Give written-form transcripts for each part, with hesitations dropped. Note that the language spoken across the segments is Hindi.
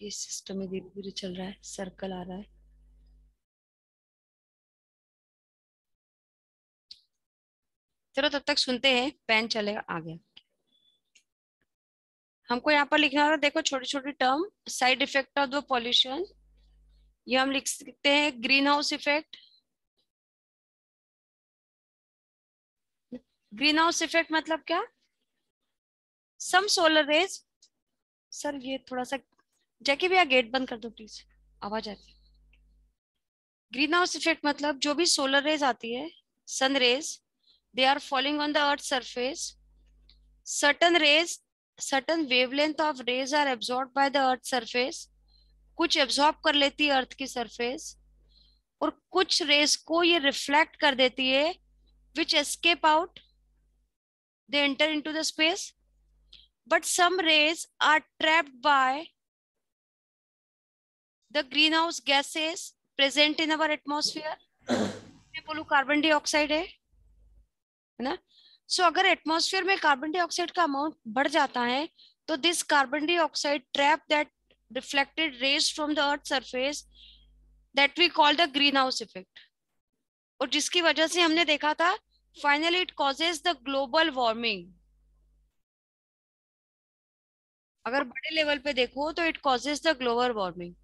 ये सिस्टम में धीरे धीरे चल रहा है, सर्कल आ रहा है। चलो तब तक सुनते हैं, पेन चलेगा। आ गया। हमको यहाँ पर लिखना होगा, देखो छोटी छोटी term, side effect of the pollution. ये हम लिख सकते हैं green house effect. Green house effect मतलब क्या? सम सोलर रेज। सर ये थोड़ा सा, जैकी भैया गेट बंद कर दो प्लीज, आवाज आ रही है। ग्रीन हाउस इफेक्ट मतलब जो भी सोलर रेज आती है, sun rays, they are falling on the earth surface. Certain rays, certain wavelength of rays are absorb by the earth surface. कुछ एब्जॉर्ब कर लेती है अर्थ की सरफेस, और कुछ रेज को ये रिफ्लेक्ट कर देती है, which escape out, they enter into the space, but some rays are trapped by the greenhouse gases present in our atmosphere. मैं बोलूं कार्बन डाइऑक्साइड है ना? सो अगर एटमॉस्फेयर में कार्बन डाइऑक्साइड का अमाउंट बढ़ जाता है, तो this carbon dioxide trap that reflected rays from the earth surface, that we call the green house effect. और जिसकी वजह से हमने देखा था, finally it causes the global warming. अगर बड़े लेवल पे देखो तो it causes the global warming.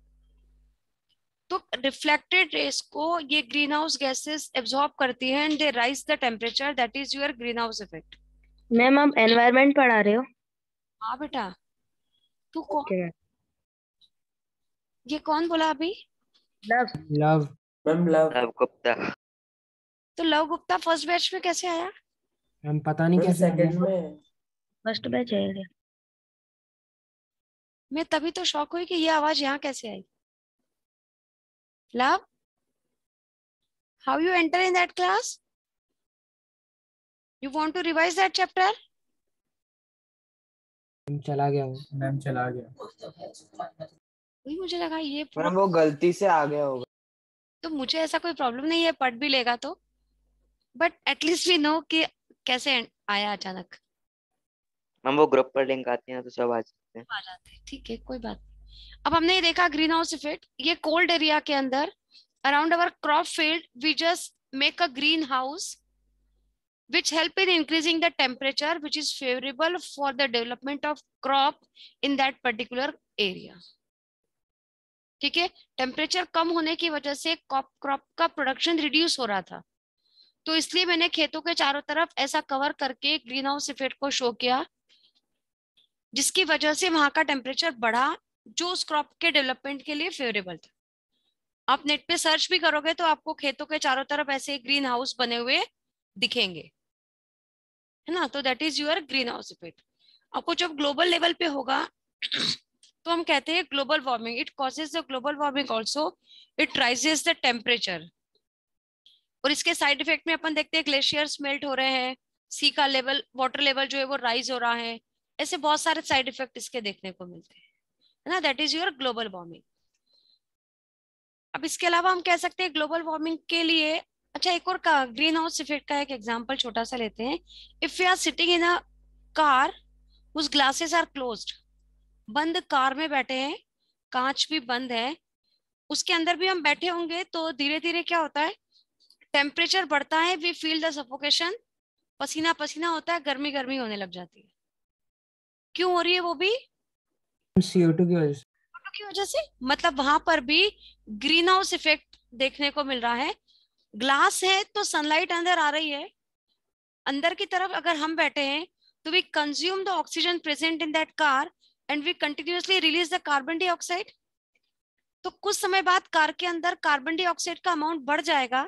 तो रिफ्लेक्टेड रेस को ये ग्रीन हाउस गैसेस एब्जॉर्ब करती हैं and they raise the temperature, that is your green house effect. Ma'am आप एनवायरनमेंट पढ़ा रहे हो? हाँ बेटा। तू कौन? ओके। ये कौन बोला अभी? Love. Love. Ma'am love. Love Gupta. तो लव गुप्ता फर्स्ट बैच में कैसे आया? हम पता नहीं मैम कैसे आ सेकंड गया। में। फर्स्ट बैच है। मैं तभी तो शॉक हुई कि ये आवाज यहाँ कैसे आई। Love, how you enter in that class? You want to revise that chapter? हम चला गया वो। मैम चला गया। वही मुझे लगा ये पूरा। मैम वो गलती से आ गया होगा। तो मुझे ऐसा कोई प्रॉब्लम नहीं है, पढ़ भी लेगा तो, बट एटलीस्ट वी नो कि कैसे आया अचानक। मैम वो ग्रुप पर लिंक आती है तो सब आ सकते हैं। आ जाते हैं, ठीक है, कोई बात नहीं। अब हमने ये देखा ग्रीन हाउस इफेक्ट, ये कोल्ड एरिया के अंदर around our crop field we just make a green house which help in increasing the temperature which is favorable for the development of crop in that particular area. ठीक है, टेम्परेचर कम होने की वजह से क्रॉप का प्रोडक्शन रिड्यूस हो रहा था, तो इसलिए मैंने खेतों के चारों तरफ ऐसा कवर करके ग्रीन हाउस इफेक्ट को शो किया, जिसकी वजह से वहां का टेम्परेचर बढ़ा, जो उस क्रॉप के डेवलपमेंट के लिए फेवरेबल था। आप नेट पे सर्च भी करोगे तो आपको खेतों के चारों तरफ ऐसे ग्रीन हाउस बने हुए दिखेंगे, है ना? तो that is your green house effect. आपको जब ग्लोबल लेवल पे होगा तो हम कहते हैं global warming, it causes the global warming also, it rises the temperature. और इसके साइड इफेक्ट में अपन देखते हैं ग्लेशियर्स मेल्ट हो रहे हैं, सी का लेवल, वाटर लेवल जो है वो राइज हो रहा है, ऐसे बहुत सारे साइड इफेक्ट इसके देखने को मिलते हैं, है ना? That is your global warming. अब इसके अलावा हम कह सकते हैं ग्लोबल वार्मिंग के लिए, अच्छा एक और का ग्रीन हाउस इफेक्ट का एक एग्जांपल छोटा सा लेते हैं। If we are sitting in a car whose glasses are closed, बंद कार में बैठे हैं, कांच भी बंद है, उसके अंदर भी हम बैठे होंगे, तो धीरे धीरे क्या होता है, टेम्परेचर बढ़ता है, वी फील द सफोकेशन, पसीना पसीना होता है, गर्मी गर्मी होने लग जाती है। क्यों हो रही है वो भी? CO2 की वजह से। CO2 की वजह से। मतलब वहां पर भी ग्रीन हाउस इफेक्ट देखने को मिल रहा है। ग्लास है तो सनलाइट अंदर आ रही है, अंदर की तरफ अगर हम बैठे हैं तो we consume the oxygen present in that car and we continuously release the carbon dioxide. तो कुछ समय बाद कार के अंदर कार्बन डाइऑक्साइड का अमाउंट बढ़ जाएगा,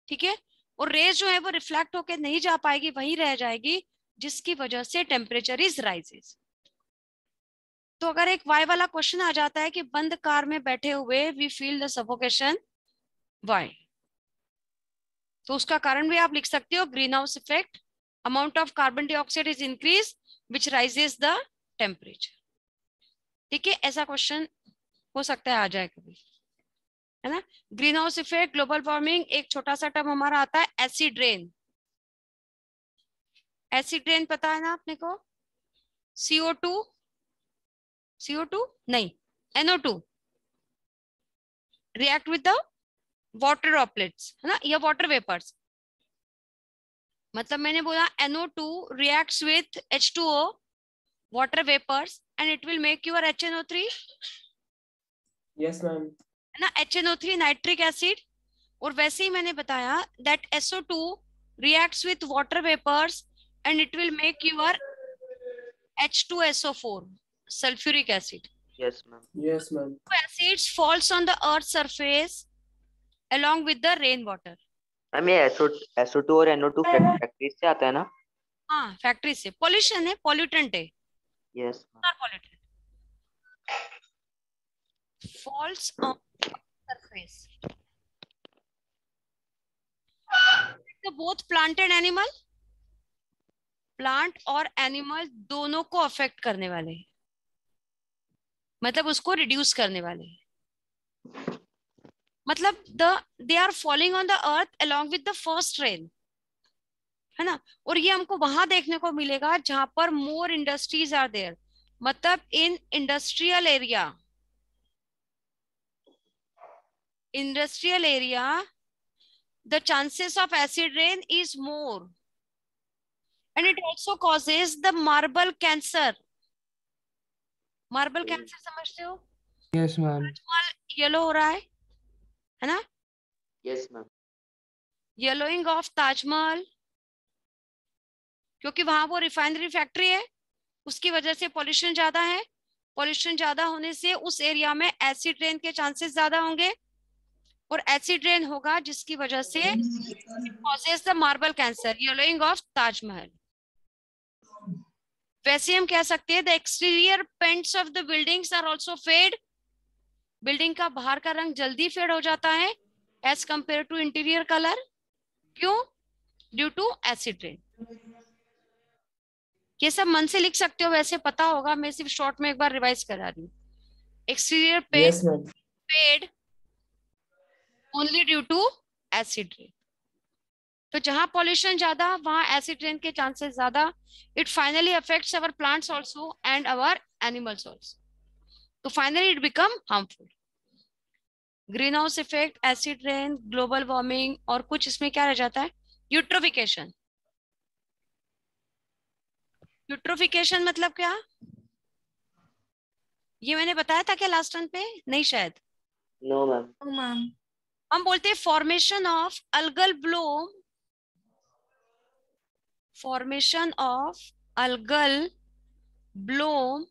ठीक है, और रेज जो है वो रिफ्लेक्ट होकर नहीं जा पाएगी, वहीं रह जाएगी, जिसकी वजह से टेम्परेचर इज राइजेस। तो अगर एक वाई वाला क्वेश्चन आ जाता है कि बंद कार में बैठे हुए we feel the suffocation, why, तो उसका कारण भी आप लिख सकते हो green house effect, amount of carbon dioxide is increase which raises the temperature. ठीक है, ऐसा क्वेश्चन हो सकता है आ जाए कभी, है ना? Green house effect, global warming, एक छोटा सा टर्म हमारा आता है एसिड रेन। एसिड रेन पता है ना अपने को? CO2 CO2 नहीं, NO2 react with the water droplets, है ना, या water vapors. मतलब मैंने बोला NO2 reacts with H2O, water vapors, and it will make your HNO3, Yes, ma'am. है ना, HNO3 नाइट्रिक एसिड. और वैसे ही मैंने बताया that SO2 reacts with water vapors and it will make your H2SO4, sulfuric acid. Yes, ma'am. Yes, ma'am. Acids falls on the earth's surface along with the rainwater. Ma'am ये SO2 और NO2 फैक्ट्री से आता है ना? हाँ, फैक्ट्री से. पॉल्यूशन है, पॉल्यूटेंट है. Yes, ma'am. Not pollutant. Falls on surface. तो both plant and animal, plant और एनिमल दोनों को अफेक्ट करने वाले हैं, मतलब उसको रिड्यूस करने वाले हैं. मतलब they are falling on the earth along with the first rain, है ना. और ये हमको वहां देखने को मिलेगा जहां पर मोर इंडस्ट्रीज आर देयर. मतलब in industrial area the chances of acid rain is more, and it also causes the marble cancer. Marble cancer समझते हो? Yes ma'am. येलो हो रहा है ना? Yes, ma'am. Yellowing of Taj Mahal, क्योंकि वहां वो रिफाइनरी फैक्ट्री है, उसकी वजह से पॉल्यूशन ज्यादा है. पॉल्यूशन ज्यादा होने से उस एरिया में एसिड रेन के चांसेस ज्यादा होंगे, और एसिड रेन होगा जिसकी वजह से causes the marble cancer, yellowing of Taj Mahal. वैसे हम कह सकते हैं the exterior paints of the buildings are also fade. Building का बाहर का रंग जल्दी फेड हो जाता है as compare to interior colour. क्यों? Due to acid rain. ये सब मन से लिख सकते हो, वैसे पता होगा, मैं सिर्फ शॉर्ट में एक बार रिवाइज करा रही हूँ. Exterior paint Yes, ma'am. Fade only due to acid rain. तो जहां पॉल्यूशन ज्यादा वहां एसिड रेन के चांसेस ज्यादा. It finally affects our plants also and our animals also. तो finally it become harmful. Green house effect, acid rain, global warming, और कुछ इसमें क्या रह जाता है? यूट्रोफिकेशन. यूट्रोफिकेशन मतलब क्या? ये मैंने बताया था क्या लास्ट टाइम पे? नहीं शायद. No, ma'am. हम बोलते हैं formation of algal bloom. Formation of algal bloom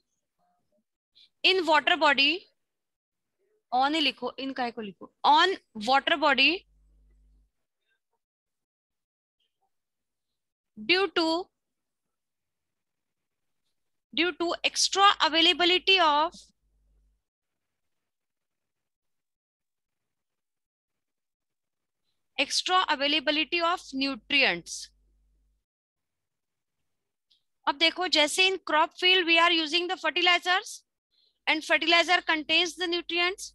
in water body. On ही लिखो, इन काय को लिखो, on water body due to extra availability of nutrients. अब देखो, जैसे in crop field we are using the fertilizers and fertilizer contains the nutrients.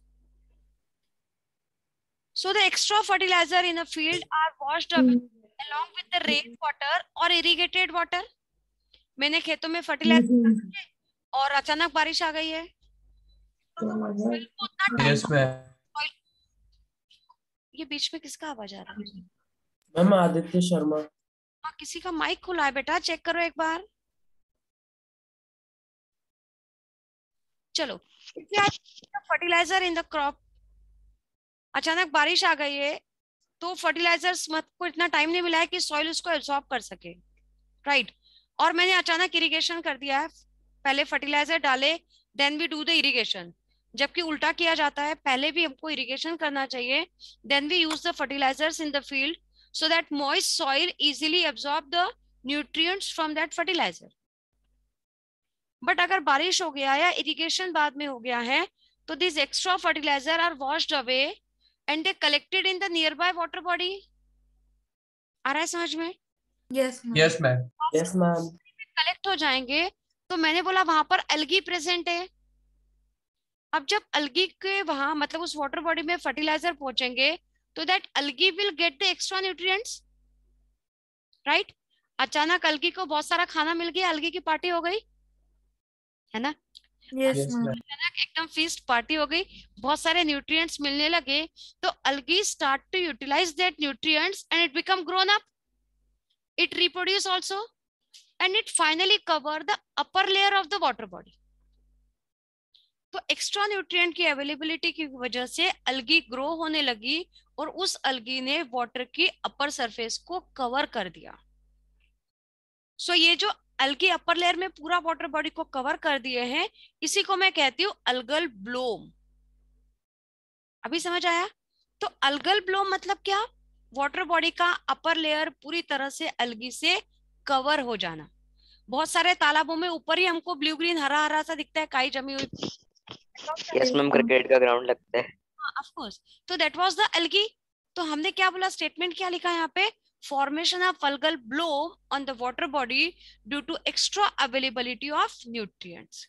So the extra fertilizer in a field are washed away along with the rain water or irrigated water. मैंने खेतों में फर्टिलाइजर और अचानक बारिश आ गई है. Yes, ma'am. ये बीच में किसका आवाज आ रहा है? मैम आदित्य शर्मा. हाँ, किसी का माइक खुला है बेटा, चेक करो एक बार. चलो, फर्टिलाइजर इन द क्रॉप. अचानक बारिश आ गई है तो फर्टिलाइजर्स मत को इतना टाइम नहीं मिला है कि सॉइल उसको एब्जॉर्ब कर सके, राइट. और मैंने अचानक इरिगेशन कर दिया है, पहले फर्टिलाइजर डाले then we do the irrigation. जबकि उल्टा किया जाता है, पहले भी हमको इरिगेशन करना चाहिए, then we use the fertilizers in the field so that moist soil easily absorb the nutrients from that fertilizer. But अगर बारिश हो गया या इरिगेशन बाद में हो गया है तो this extra fertilizer are washed away and they collected in the nearby water body. आ रहा है समझ में? Yes, ma'am. Yes, ma'am. Yes, ma'am. Collect हो जाएंगे. तो मैंने बोला वहां पर एल्गी प्रेजेंट है. अब जब एल्गी के वहां मतलब उस वाटर बॉडी में फर्टिलाइजर पहुंचेंगे तो that algae will get the extra nutrients, right. अचानक एल्गी को बहुत सारा खाना मिल गया, एल्गी की पार्टी हो गई, है ना. Yes Yes, ma'am. ma'am. अचानक एकदम फीस्ट पार्टी हो गई, बहुत सारे न्यूट्रिएंट्स मिलने लगे, तो algae start to utilize that nutrients and it become grown up. It reproduce also and it finally cover the upper layer of the water body. तो एक्स्ट्रा न्यूट्रिएंट की अवेलेबिलिटी की वजह से algae ग्रो होने लगी और उस algae ने वाटर की अपर सरफेस को कवर कर दिया। सो ये जो algae अपर लेयर में पूरा वाटर बॉडी को कवर कर दिए हैं, इसी को मैं कहती हूँ algal bloom। अभी समझ आया? तो algal bloom मतलब क्या? वाटर बॉडी का अपर लेयर पूरी तरह से algae से कवर हो जाना। बहुत सारे तालाबों में ऊपर ही हमको ब्लू ग्रीन हरा हरा सा दिखता है, काई जमी हुई। यस मैम, क्रिकेट का ग्राउंड लगता है। ऑफ कोर्स, तो दैट वाज द algae। तो हमने क्या बोला, स्टेटमेंट क्या लिखा है यहाँ पे? Formation of algal bloom on the water body due to extra availability of nutrients.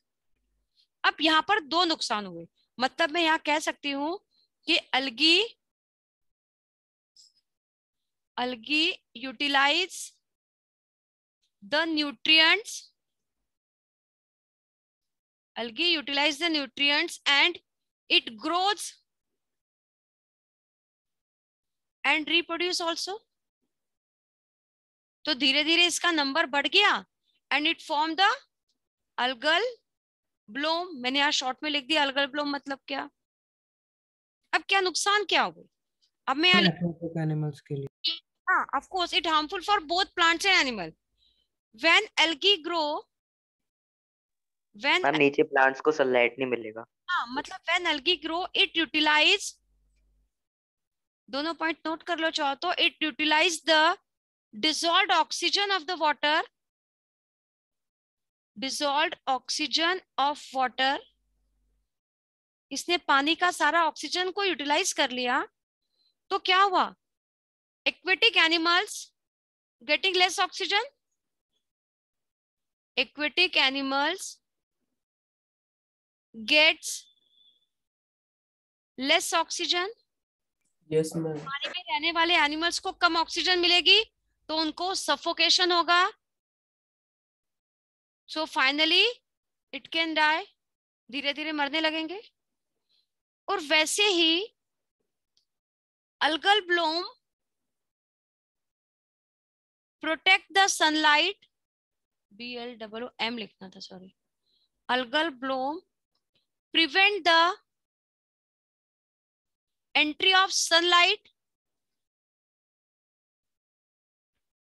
अब यहाँ पर दो नुकसान हुए, मतलब मैं यहाँ कह सकती हूँ कि algae utilize the nutrients, algae utilize the nutrients and it grows and reproduce also। तो धीरे धीरे इसका नंबर बढ़ गया and it form the algal bloom। मैंने यहाँ शॉर्ट में लिख दिया algal bloom मतलब क्या। अब क्या नुकसान क्या हो गए? अब मैं एक्वेटिक एनिमल्स के लिए। हाँ, of course it harmful for both plants and animal. When algae grow, when ma'am नीचे प्लांट्स को सनलाइट नहीं मिलेगा। हाँ मतलब when algae grow it utilize, दोनों पॉइंट नोट कर लो चाहो तो, it utilize the dissolved oxygen of the water, dissolved oxygen of water। इसने पानी का सारा ऑक्सीजन को यूटिलाइज कर लिया, तो क्या हुआ? Aquatic animals getting less oxygen, aquatic animals gets less oxygen. Yes, ma'am. पानी में रहने वाले एनिमल्स को कम ऑक्सीजन मिलेगी तो उनको सफोकेशन होगा, so finally it can die, धीरे धीरे मरने लगेंगे। और वैसे ही algal bloom protect the sunlight, BLOOM लिखना था, sorry. algal bloom prevent the entry of sunlight,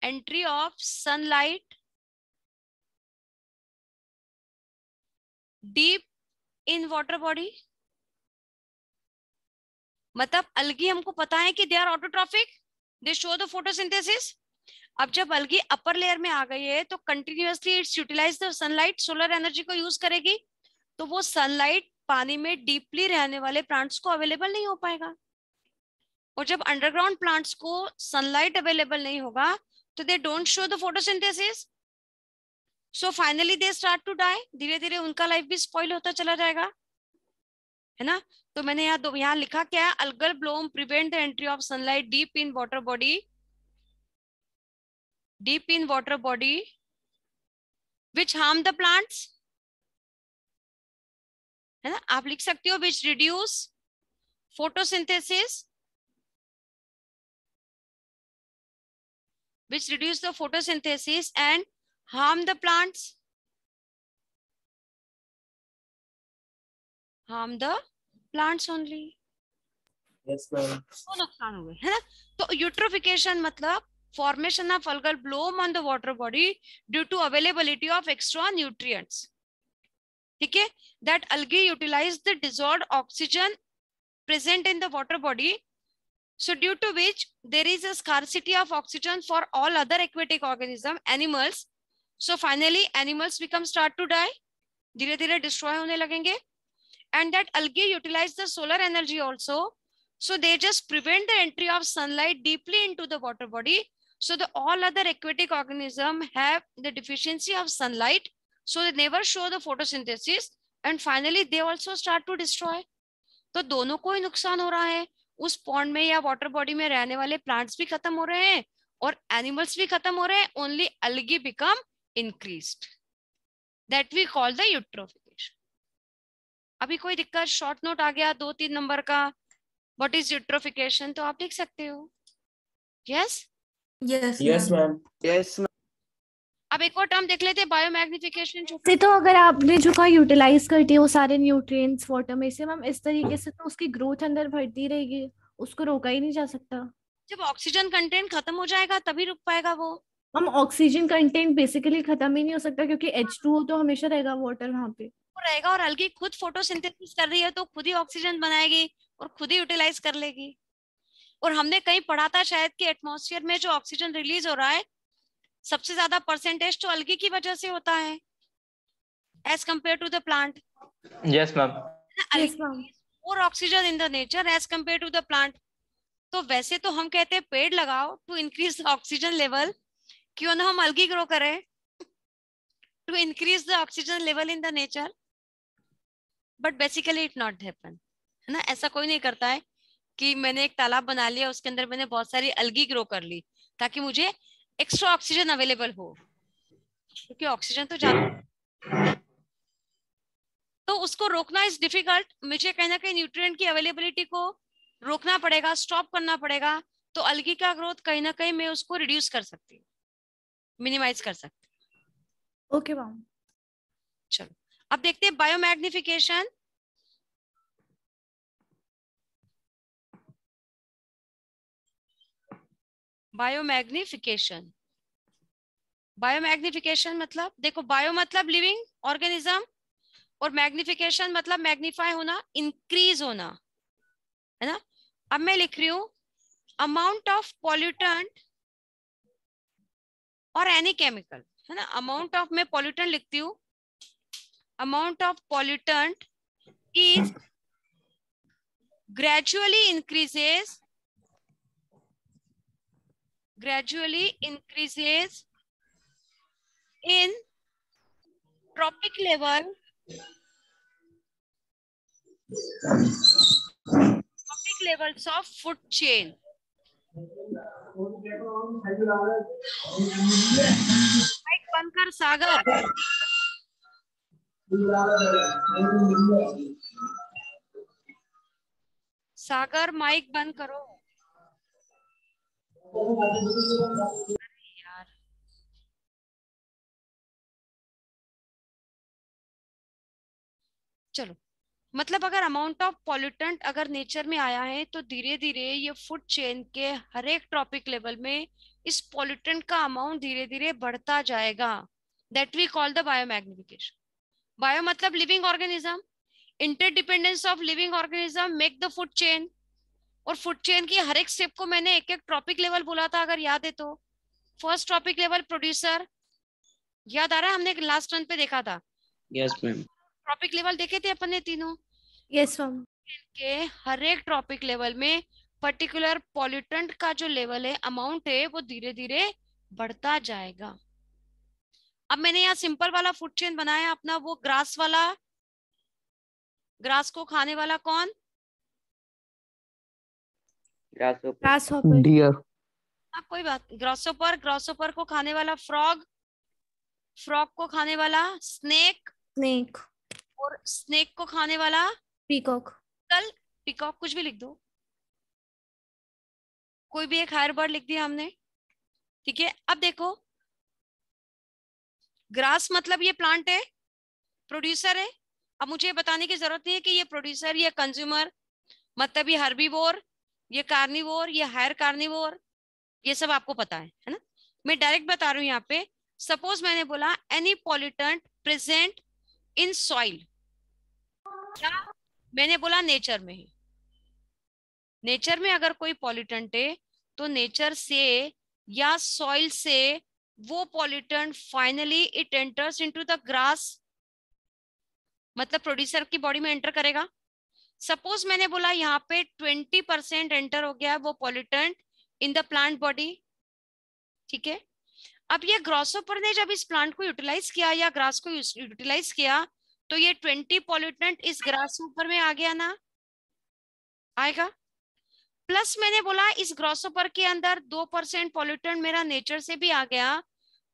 entry of sunlight deep in water body। मतलब algae हमको पता है कि they are autotrophic, they show the photosynthesis. अब जब algae अपर लेयर में आ गई है तो continuously its utilize the sunlight, solar energy को यूज करेगी, तो वो सनलाइट पानी में डीपली रहने वाले प्लांट्स को अवेलेबल नहीं हो पाएगा। और जब अंडरग्राउंड प्लांट्स को सनलाइट अवेलेबल नहीं होगा तो they don't show the photosynthesis, so finally they start to die. धीरे धीरे उनका लाइफ भी स्पॉइल होता चला जाएगा, है ना। तो मैंने यहाँ लिखा क्या है? algal bloom prevent the entry of sunlight deep in water body, deep in water body which harm the plants, है ना। आप लिख सकते हो which reduce photosynthesis, which reduce the photosynthesis and harm the plants, harm the plants only। Yes, ma'am. तो नुकसान हुए, है ना। तो यूट्रोफिकेशन मतलब formation of algal bloom on the water body due to availability of extra nutrients। ठीक है, that algae utilize the dissolved oxygen present in the water body, so due to which there is a scarcity of oxygen for all other aquatic organism animals, so finally animals start to die, धीरे धीरे destroy होने लगेंगे। and that algae utilize the solar energy also, so they just prevent the entry of sunlight deeply into the water body, so the all other aquatic organism have the deficiency of sunlight, so they never show the photosynthesis and finally they also start to destroy। तो दोनों को ही नुकसान हो रहा है, उस पॉन्ड में या वाटर बॉडी में रहने वाले प्लांट्स भी खत्म हो रहे हैं और एनिमल्स भी खत्म हो रहे हैं, only algae become increased, that we call the eutrophication। अभी कोई दिक्कत? शॉर्ट नोट आ गया 2-3 नंबर का, व्हाट इज यूट्रोफिकेशन, तो आप लिख सकते हो। Yes yes Yes, ma'am. ma'am. Yes अब एक और टर्म देख लेते हैं, बायोमैग्निफिकेशन। से तो अगर आपने जो कहा यूटिलाइज करती है वो सारे न्यूट्रिएंट्स वाटर में से मैम, इस तरीके से तो उसकी ग्रोथ अंदर बढ़ती रहेगी, उसको रोका ही नहीं जा सकता। जब ऑक्सीजन कंटेंट खत्म हो जाएगा तभी रुक पाएगा वो। हम ऑक्सीजन कंटेंट बेसिकली खत्म ही नहीं हो सकता, क्योंकि H2O तो हमेशा रहेगा वाटर वहां पे। वो रहेगा, और अलगी खुद फोटोसिंथेसिस कर रही है तो खुद ही ऑक्सीजन बनाएगी और खुद ही यूटिलाइज कर लेगी। और हमने कहीं पढ़ा था शायद कि एटमॉस्फेयर में जो ऑक्सीजन रिलीज हो रहा है सबसे ज्यादा परसेंटेज तो अलगी की वजह से होता है as compare to the plant. Yes ma'am. Yes ma'am. और oxygen in the nature as compare to the plant. तो वैसे तो हम कहते हैं पेड़ लगाओ to increase the oxygen level, क्यों ना हम अलगी ग्रो करें to increase the oxygen level in the nature, but basically it not happen, है ना। ऐसा कोई नहीं करता है कि मैंने एक तालाब बना लिया, उसके अंदर मैंने बहुत सारी अलगी ग्रो कर ली ताकि मुझे एक्स्ट्रा ऑक्सीजन अवेलेबल हो, क्योंकि ऑक्सीजन तो ज्यादा, तो उसको रोकना इज डिफिकल्ट। मुझे कहीं ना कहीं न्यूट्रिएंट की अवेलेबिलिटी को रोकना पड़ेगा, स्टॉप करना पड़ेगा। तो अलगी का ग्रोथ कहीं ना कहीं मैं उसको रिड्यूस कर सकती हूँ, मिनिमाइज कर सकती हूँ। Okay ma'am. चलो अब देखते हैं बायोमैग्निफिकेशन। बायोमैग्निफिकेशन, बायोमैग्निफिकेशन मतलब देखो, बायो मतलब लिविंग ऑर्गेनिज्म और मैग्निफिकेशन मतलब मैग्नीफाई होना, इंक्रीज होना, है ना। अब मैं लिख रही हूं अमाउंट ऑफ पॉल्यूटेंट और एनी केमिकल, है ना। अमाउंट ऑफ, मैं पॉल्यूटेंट लिखती हूँ, amount of pollutant is gradually increases in tropic levels of food chain. Mic बंद कर सागर। सागर माइक बंद करो यार। चलो, मतलब अगर अमाउंट ऑफ पॉल्यूटेंट अगर नेचर में आया है तो धीरे धीरे ये फूड चेन के हर एक ट्रॉपिक लेवल में इस पॉल्यूटेंट का अमाउंट धीरे धीरे बढ़ता जाएगा। That we call the biomagnification. Bio मतलब living organism, interdependence of living organism make the food chain. और फूड चेन की हर एक स्टेप को मैंने एक एक ट्रॉपिक लेवल बोला था, अगर याद है तो। फर्स्ट ट्रॉपिक लेवल प्रोड्यूसर, याद आ रहा है, हमने लास्ट रन पे देखा था। Yes ma'am. ट्रॉपिक लेवल देखे थे अपन ने तीनों। Yes ma'am. के हर एक ट्रॉपिक लेवल में पर्टिकुलर पॉल्यूटेंट का जो लेवल है, अमाउंट है, वो धीरे धीरे बढ़ता जाएगा। अब मैंने यहाँ सिंपल वाला फूड चेन बनाया अपना, वो ग्रास वाला। ग्रास को खाने वाला कौन? ग्रासहॉपर। डियर। हाँ कोई बात, ग्रासोपर। ग्रासोपर को खाने वाला फ्रॉग। फ्रॉग को खाने वाला स्नेक। स्नेक। और स्नेक को खाने वाला पीकॉक। कल पिकॉक, कुछ भी लिख दो, कोई भी एक हायर बर्ड लिख दिया हमने, ठीक है। अब देखो, ग्रास मतलब ये प्लांट है, प्रोड्यूसर है। अब मुझे बताने की जरूरत नहीं है कि ये प्रोड्यूसर, ये कंज्यूमर, मतलब ये हर्बीवोर, ये कार्निवोर, ये हायर कार्निवोर, ये सब आपको पता है ना। मैं डायरेक्ट बता रही हूँ यहाँ पे। सपोज मैंने बोला any pollutant present in soil, क्या मैंने बोला नेचर में है। नेचर में अगर कोई पॉल्यूटेंट है तो नेचर से या सॉइल से वो pollutant finally it enters into the grass, मतलब प्रोड्यूसर की बॉडी में एंटर करेगा। सपोज मैंने बोला यहाँ पे 20% एंटर हो गया वो pollutant in the plant body, ठीक है। अब ये ग्रासहोपर ने जब इस प्लांट को यूटिलाइज किया या ग्रास को यूटिलाइज किया तो ये 20 पॉल्यूटेंट इस ग्रासहोपर में आ गया ना, आएगा। प्लस मैंने बोला इस ग्रासहोपर के अंदर 2% पॉल्यूटेंट मेरा नेचर से भी आ गया,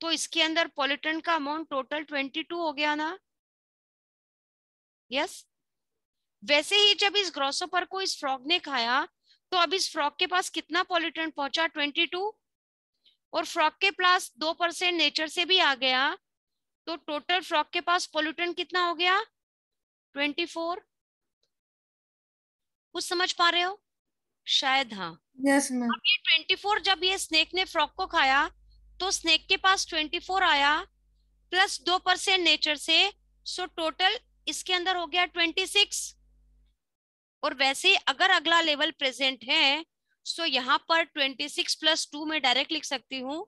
तो इसके अंदर पॉल्यूटेंट का अमाउंट टोटल 22 हो गया ना। यस, वैसे ही जब इस ग्रॉसोपर को इस फ्रॉग ने खाया तो अब इस फ्रॉग के पास कितना पॉल्यूटेंट पहुंचा, 22, और फ्रॉग के पास 2% नेचर से भी आ गया, तो टोटल फ्रॉग के पास पॉल्यूटेंट कितना हो गया, 24। कुछ समझ पा रहे हो शायद? हाँ। Yes ma'am. अब ये 24 जब ये स्नेक ने फ्रॉग को खाया तो स्नेक के पास 24 आया प्लस 2% नेचर से, सो टोटल इसके अंदर हो गया 26। और वैसे ही अगर अगला लेवल प्रेजेंट है सो यहाँ पर 26 + 2 में डायरेक्ट लिख सकती हूँ,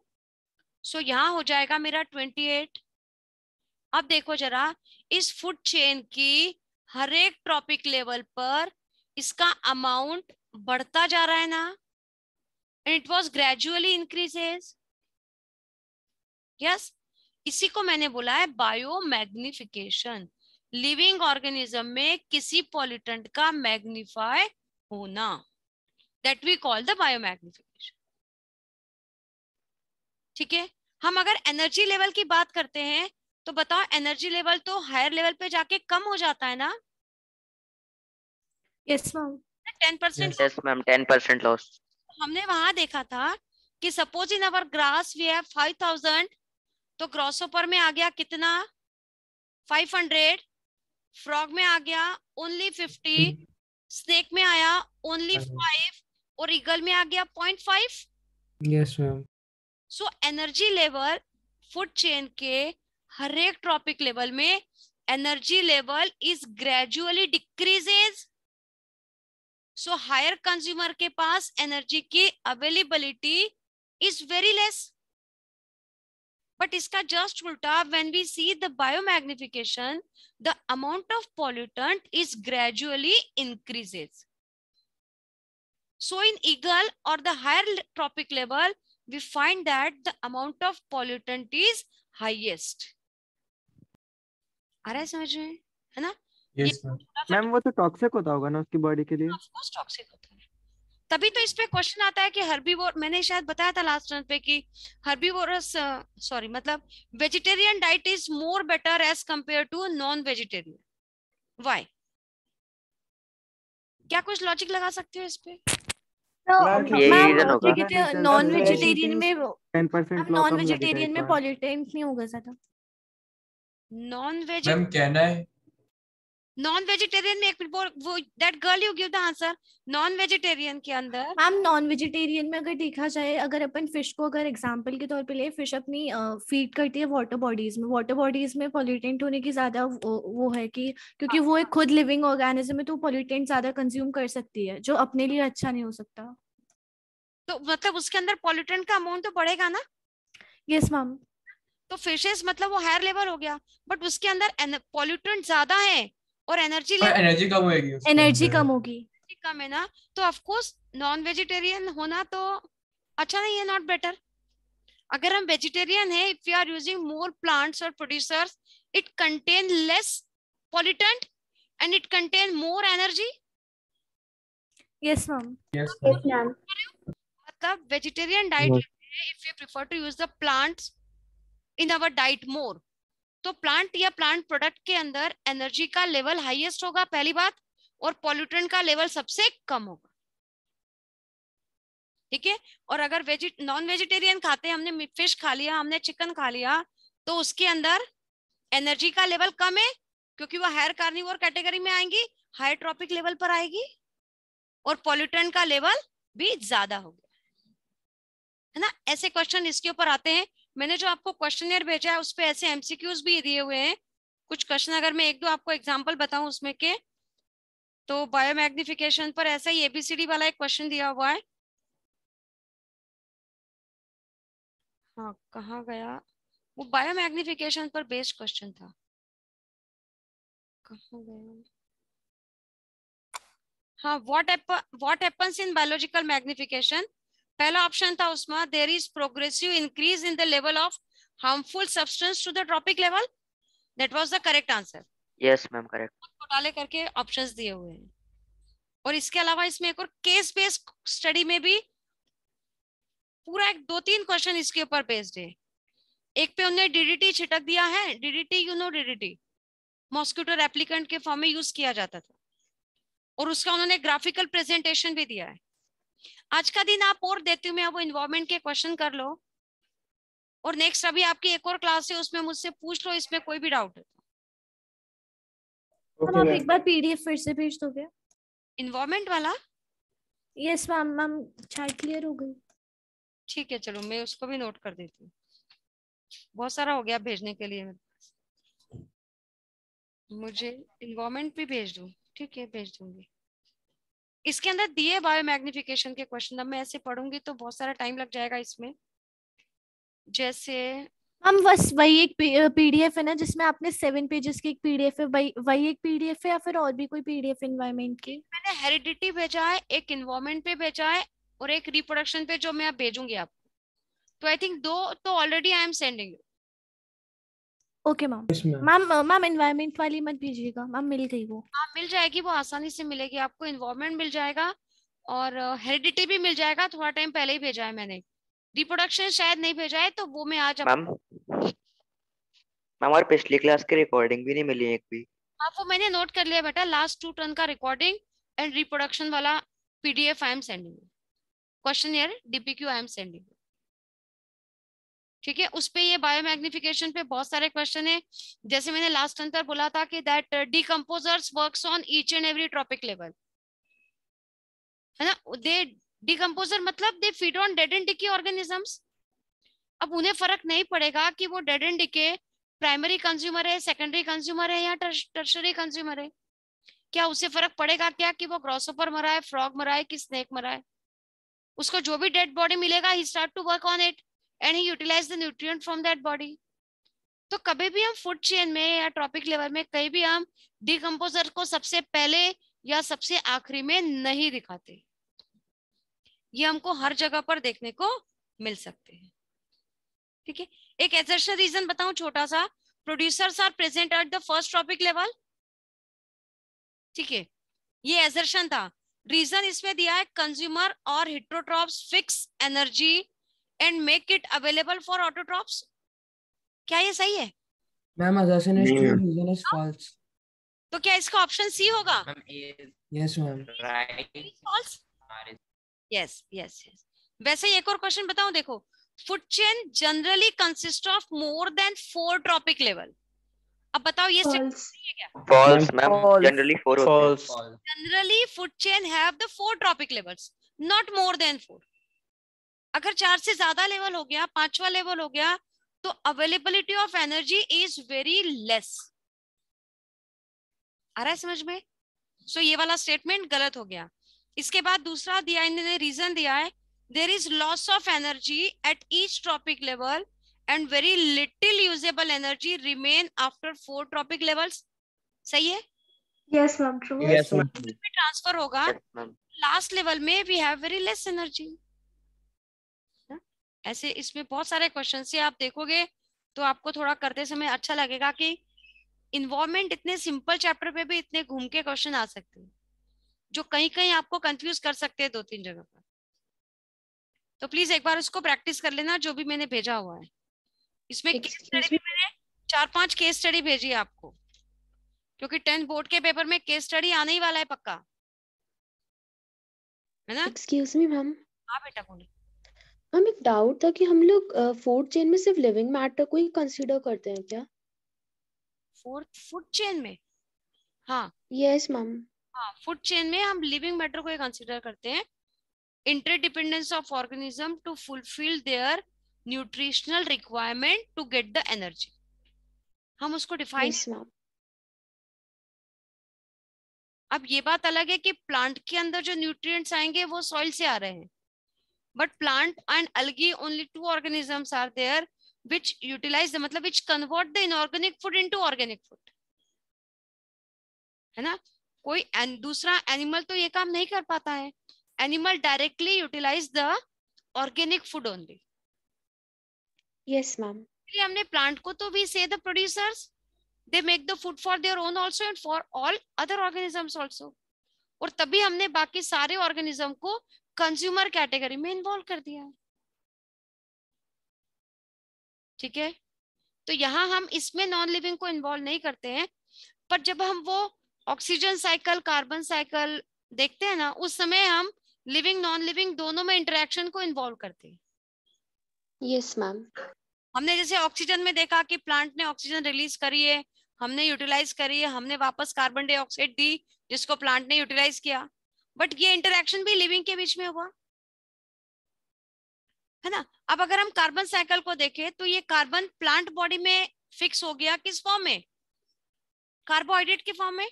सो यहाँ हो जाएगा मेरा 28। अब देखो जरा, इस फूड चेन की हर एक ट्रॉपिक लेवल पर इसका अमाउंट बढ़ता जा रहा है ना, and it was gradually increases. Yes, इसी को मैंने बोला है बायोमैग्निफिकेशन। लिविंग ऑर्गेनिज्म में किसी पॉल्यूटेंट का मैग्नीफाई होना, that we call the biomagnification. ठीक है, हम अगर एनर्जी लेवल की बात करते हैं तो बताओ, एनर्जी लेवल तो हायर लेवल पे जाके कम हो जाता है ना? Yes ma'am. 10% yes ma'am, 10% loss. हमने वहां देखा था कि suppose in our grass we have 5000, तो ग्रॉसोपर में आ गया कितना, 500, फ्रॉग में आ गया ओनली 50, स्नेक में आया ओनली 5, और ईगल में आ गया 0.5। Yes ma'am. So energy level food chain के हर एक ट्रॉपिक लेवल में energy level is gradually decreases. So higher consumer के पास एनर्जी की availability is very less. But इसका जस्ट उल्टा, when we see the biomagnification, the amount of pollutant is gradually increases. So in eagle or the higher tropic level, we find that the amount of pollutant is highest. आ रहा है समझ में, है ना? Yes, ma'am. मैम वो तो टॉक्सिक होता होगा ना उसकी बॉडी के लिए? ऑफ कोर्स टॉक्सिक होता है, तभी तो इस पे क्वेश्चन आता है कि हर्बीवोर, मैंने शायद बताया था लास्ट टाइम पे कि हर्बीवोरस सॉरी मतलब vegetarian diet is more better as compare to non vegetarian. Why? क्या कुछ लॉजिक लगा सकते हो इस पे? यही रीजन होगा। नॉन वेजिटेरियन में 10% नॉन वेजिटेरियन में पॉल्यूटेंट नहीं होगा ज्यादा. नॉन वेज, मैम कहना है नॉन वेजिटेरियन में एक मिनट, वो that girl you give the answer. Non vegetarian के अंदर मैम नॉन वेजिटेरियन में अगर देखा जाए, अगर अपन फिश को अगर एग्जांपल के तौर पे ले, फिश अपनी फीड करती है वाटर बॉडीज में. वाटर बॉडीज में पॉल्यूटेंट होने की ज्यादा वो है कि क्योंकि वो एक खुद लिविंग ऑर्गेनिज्म है तो पॉल्यूटेंट ज्यादा कंज्यूम कर सकती है जो अपने लिए अच्छा नहीं हो सकता. तो मतलब उसके अंदर पॉल्यूटेंट का अमाउंट तो बढ़ेगा ना? Yes ma'am. तो फिशेस मतलब वो हायर लेवल हो गया, बट उसके अंदर पॉल्यूटेंट ज्यादा है और एनर्जी लेवल एनर्जी कम होगी उसके एनर्जी अंदर। कम होगी. कम है ना, तो ऑफ कोर्स नॉन वेजिटेरियन होना तो अच्छा नहीं है, नॉट बेटर. अगर हम वेजिटेरियन है, if you are using more plants और producers, it contain less pollutant and it contain more energy. Yes ma'am. Yes, ma'am. मतलब vegetarian diet if you prefer to use the plants in our diet more, तो प्लांट या प्लांट प्रोडक्ट के अंदर एनर्जी का लेवल हाईएस्ट होगा पहली बात, और पॉल्यूटेंट का लेवल सबसे कम होगा. ठीक है, और अगर नॉन वेजिटेरियन खाते हैं, हमने फिश खा लिया, हमने चिकन खा लिया, तो उसके अंदर एनर्जी का लेवल कम है क्योंकि वो हायर कार्निवोर कैटेगरी में आएंगी, हायर ट्रॉपिक लेवल पर आएगी, और पॉल्यूटेंट का लेवल भी ज्यादा होगा, है ना? ऐसे क्वेश्चन इसके ऊपर आते हैं. मैंने जो आपको क्वेश्चनर भेजा है उस पे ऐसे एमसीक्यूज भी दिए हुए हैं कुछ क्वेश्चन. अगर मैं एक दो आपको एग्जांपल बताऊं उसमें के, तो बायोमैग्निफिकेशन पर ऐसा ही एबीसीडी वाला एक क्वेश्चन दिया हुआ है. हाँ कहाँ गया वो, बायोमैग्निफिकेशन पर बेस्ड क्वेश्चन था, कहाँ गया? हाँ, what happens in biological magnification. पहला ऑप्शन था उसमें, there is progressive increase in the level of harmful substance to the tropic level. That was the correct answer. Yes ma'am, correct. घोटाले करके ऑप्शंस दिए हुए हैं. और इसके अलावा इसमें एक और केस बेस्ड स्टडी में भी पूरा एक 2-3 क्वेश्चन इसके ऊपर बेस्ड है. एक पे उन्हें डीडीटी छिटक दिया है. DDT, you know DDT, mosquito replicant के फॉर्म में यूज किया जाता था. और उसका उन्होंने ग्राफिकल प्रेजेंटेशन भी दिया है। आज का दिन आप और देती हूँ मैं, वो इन्वायरमेंट के क्वेश्चन कर लो, और नेक्स्ट अभी आपकी एक और क्लास है, उसमें मुझसे पूछ लो इसमें कोई भी डाउट है। मैम आप एक बार पीडीएफ फिर से भेज दोगे? इन्वायरमेंट वाला? Yes ma'am. Ma'am chat clear हो गई? ठीक है, चलो मैं उसको भी नोट कर देती हूँ, बहुत सारा हो गया भेजने के लिए। मुझे इन्वायरमेंट भी भेज दूँ? ठीक है, भेज दूंगी। इसके अंदर दिए बायो मैग्निफिकेशन के क्वेश्चन, अब मैं ऐसे पढ़ूंगी तो बहुत सारा टाइम लग जाएगा इसमें। जैसे हम बस वही एक पीडीएफ है ना जिसमें आपने 7 पेजेस की एक पीडीएफ है, वही एक पीडीएफ है या फिर और भी कोई पीडीएफ इन्वायरमेंट की? मैंने हेरिडिटी भेजा है, एक इन्वायरमेंट पे भेजा है, और एक रिप्रोडक्शन पे जो मैं अब भेजूंगी आपको। तो आई थिंक 2 तो already I am sending you. Okay ma'am. Ma'am environment वाली मत भेजिएगा मैम, मिल गई वो। हाँ मिल जाएगी, वो आसानी से मिलेगी आपको। इन्वायरमेंट मिल जाएगा और हेरिडिटी भी मिल जाएगा, थोड़ा टाइम पहले ही भेजा है मैंने। रिप्रोडक्शन शायद नहीं भेजा है, तो वो मैं आज मैम और पिछली क्लास की रिकॉर्डिंग भी नहीं मिली एक भी। हाँ वो मैंने नोट कर लिया बेटा, लास्ट 2 टर्न का रिकॉर्डिंग एंड रिप्रोडक्शन वाला PDF I am sending, questionnaire DPQ I am sending. ठीक है, उस पे ये बायो मैग्निफिकेशन पे बहुत सारे क्वेश्चन है। जैसे मैंने लास्ट टर्न पर बोला था कि that decomposers works on each and every trophic level, है ना। दे डिकम्पोजर मतलब they feed on dead and decay organisms. अब उन्हें फर्क नहीं पड़ेगा कि वो dead and decay primary consumer है, सेकेंडरी कंज्यूमर है या टर्शरी कंज्यूमर है। क्या उससे फर्क पड़ेगा क्या कि वो ग्रॉसहोपर मरा है, फ्रॉग मरा है कि स्नेक मरा है? उसको जो भी डेड बॉडी मिलेगा, he start to work on it and he utilize the nutrient from that body. तो कभी भी हम फूड चेन में या ट्रॉपिक लेवल में कहीं भी हम डिकम्पोजर को सबसे पहले या सबसे आखिरी में नहीं दिखाते। ये हमको हर जगह पर देखने को मिल सकते हैं। ठीक है, एक एजर्शन रीजन बताऊं छोटा सा। Producers are present at the first tropic level. ठीक है, ये एजर्शन था। रीजन इसमें दिया है, कंज्यूमर और heterotrophs fix energy and make it available for autotrophs. क्या ये सही है? Ma'am assertion is true, reason is false. तो क्या इसका ऑप्शन सी होगा? Yes ma'am. False. Yes yes yes. वैसे ही एक और क्वेश्चन बताऊं, देखो। Food chain generally consist of more than 4 tropic level. अब बताओ ये स्टेटमेंट सही है क्या? फॉल्स मैम, जनरली 4 होते हैं। Generally food chain have the 4 tropic levels, not more than 4। अगर 4 से ज्यादा लेवल हो गया, 5वां लेवल हो गया, तो availability of energy is very less. आ रहा है समझ में? सो ये वाला स्टेटमेंट गलत हो गया। इसके बाद दूसरा दिया इन्होंने, रीजन दिया है, there is loss of energy at each tropic level and very little usable energy remain after 4 tropic levels. सही है? Yes, ma'am. True. Yes, ma'am. Transfer होगा लास्ट लेवल में, we have very less energy. ऐसे इसमें बहुत सारे क्वेश्चन से आप देखोगे तो आपको थोड़ा करते समय अच्छा लगेगा कि इन्वायरमेंट इतने सिंपल चैप्टर पे भी इतने घूम के क्वेश्चन आ सकते हैं, जो कहीं कहीं आपको कंफ्यूज कर सकते हैं 2-3 जगह पर। तो प्लीज एक बार उसको प्रैक्टिस कर लेना, जो भी मैंने भेजा हुआ है। इसमें केस स्टडी भी मैंने 4-5 केस स्टडी भेजी है आपको, क्योंकि 10th बोर्ड के पेपर में केस स्टडी आने ही वाला है पक्का, है ना। Excuse me ma'am. हाँ बेटा बोले। मैम एक डाउट था कि हम लोग फूड चेन में सिर्फ लिविंग मैटर को ही कंसीडर करते हैं क्या? फूड चेन में? हाँ यस मैम। हाँ, फूड चेन में हम लिविंग मैटर को ही कंसीडर करते हैं। Interdependence of organism to fulfil their nutritional requirement to get the energy, हम उसको डिफाइन। Yes ma'am. अब ये बात अलग है कि प्लांट के अंदर जो न्यूट्रिएंट्स आएंगे वो सॉइल से आ रहे हैं, but plant and algae only 2 organisms are there which utilize the, मतलब which convert the inorganic food into organic food, है ना। कोई दूसरा एनिमल तो ये काम नहीं कर पाता है। Animal directly utilize the organic food only. Yes ma'am. इसलिए हमने प्लांट को तो we say the producers, they make the food for their own also and for all other organisms also, और तभी हमने बाकी सारे ऑर्गेनिज्म को कंज्यूमर कैटेगरी में इन्वॉल्व कर दिया है। ठीक है, तो यहाँ हम इसमें नॉन लिविंग को इन्वॉल्व नहीं करते हैं, पर जब हम वो ऑक्सीजन साइकिल, कार्बन साइकिल देखते हैं ना, उस समय हम लिविंग नॉन लिविंग दोनों में इंटरेक्शन को इन्वॉल्व करते हैं। Yes ma'am. हमने जैसे ऑक्सीजन में देखा कि प्लांट ने ऑक्सीजन रिलीज करी है, हमने यूटिलाइज करी है, हमने वापस कार्बन डाइऑक्साइड दी जिसको प्लांट ने यूटिलाइज किया, बट ये इंटरेक्शन भी लिविंग के बीच में हुआ है ना। अब अगर हम कार्बन साइकिल को देखें तो ये कार्बन प्लांट बॉडी में फिक्स हो गया, किस फॉर्म में? कार्बोहाइड्रेट के फॉर्म में,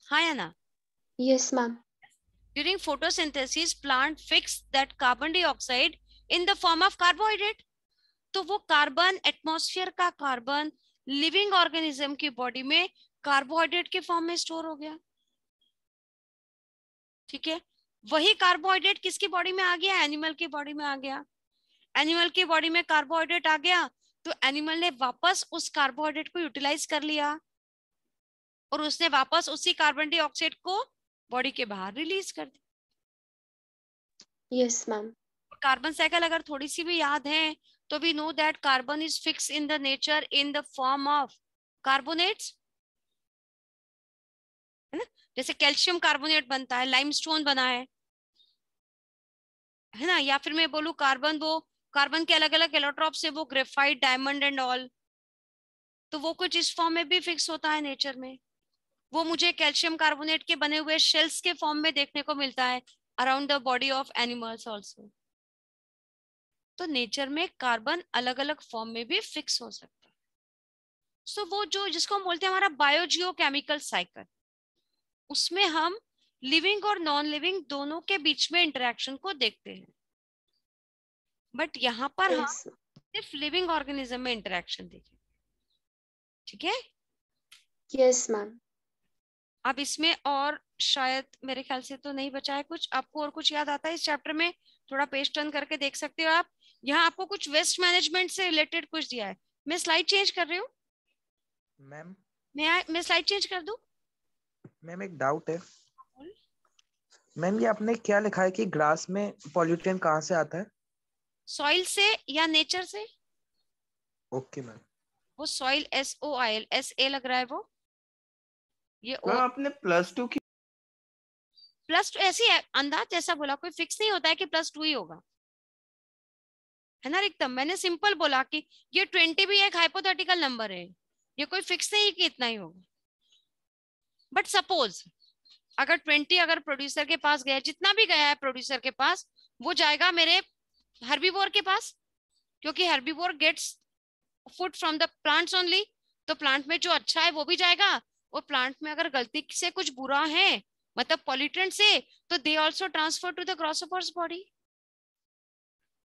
हाँ या ना? Yes ma'am. During photosynthesis, plant fix that carbon dioxide in the form of carbohydrate. तो वो कार्बन, एटमॉस्फेयर का कार्बन लिविंग ऑर्गेनिज्म की बॉडी में कार्बोहाइड्रेट के फॉर्म में स्टोर हो गया। ठीक है, वही कार्बोहाइड्रेट किसकी बॉडी में आ गया? एनिमल की बॉडी में आ गया। एनिमल की बॉडी में कार्बोहाइड्रेट आ गया तो एनिमल ने वापस उस कार्बोहाइड्रेट को यूटिलाइज कर लिया और उसने वापस उसी कार्बन डाइऑक्साइड को बॉडी के बाहर रिलीज कर दिया। Yes ma'am. कार्बन साइकिल अगर थोड़ी सी भी याद है तो we know that carbon is fix in the nature in the form of carbonates, है ना। जैसे कैल्शियम कार्बोनेट बनता है, लाइमस्टोन बना है ना। या फिर मैं बोलूं कार्बन, वो कार्बन के अलग अलग एलोट्रॉप्स है, वो ग्रेफाइट, डायमंड एंड ऑल, तो वो कुछ इस फॉर्म में भी फिक्स होता है नेचर में। वो मुझे कैल्शियम कार्बोनेट के बने हुए शेल्स के फॉर्म में देखने को मिलता है around the body of animals also. तो नेचर में कार्बन अलग अलग फॉर्म में भी फिक्स हो सकता है। सो वो जो जिसको हम बोलते हैं हमारा बायोजियोकेमिकल साइकिल, उसमें हम लिविंग और नॉन लिविंग दोनों के बीच में इंटरेक्शन को देखते हैं, बट यहाँ पर हम यस सिर्फ लिविंग ऑर्गेनिज्म में इंटरेक्शन देखें। ठीक है, यस मैम। अब इसमें और शायद मेरे ख्याल से तो नहीं बचा है कुछ। आपको और कुछ याद आता है इस चैप्टर में? थोड़ा पेज टर्न करके देख सकते हो आप। यहाँ आपको कुछ वेस्ट मैनेजमेंट से रिलेटेड कुछ दिया है। मैं स्लाइड चेंज कर रही हूँ मैम। मैं स्लाइड चेंज कर दूं? मैम एक डाउट है मैम, ये आपने क्या लिखा है कि ग्रास में पॉल्यूटेंट कहाँ से आता है? सॉइल से या नेचर से। Okay ma'am. वो सॉइल SOIL, SA लग रहा है वो, ये मैम आपने +2 की +2 ऐसी है, अंदाज जैसा बोला, कोई फिक्स नहीं होता है कि +2 ही होगा, है ना रिक्तम। मैंने सिंपल बोला कि ये 20 भी एक हाइपोथेटिकल नंबर है, ये कोई फिक्स नहीं कि इतना ही होगा। बट सपोज अगर 20 अगर प्रोड्यूसर के पास गया, जितना भी गया है प्रोड्यूसर के पास, वो जाएगा मेरे हर्बीवोर के पास, क्योंकि herbivore gets food from the plants only. तो प्लांट में जो अच्छा है वो भी जाएगा, और प्लांट में अगर गलती से कुछ बुरा है, मतलब पॉल्यूटेंट से, तो they also transfer to the grasshoppers body.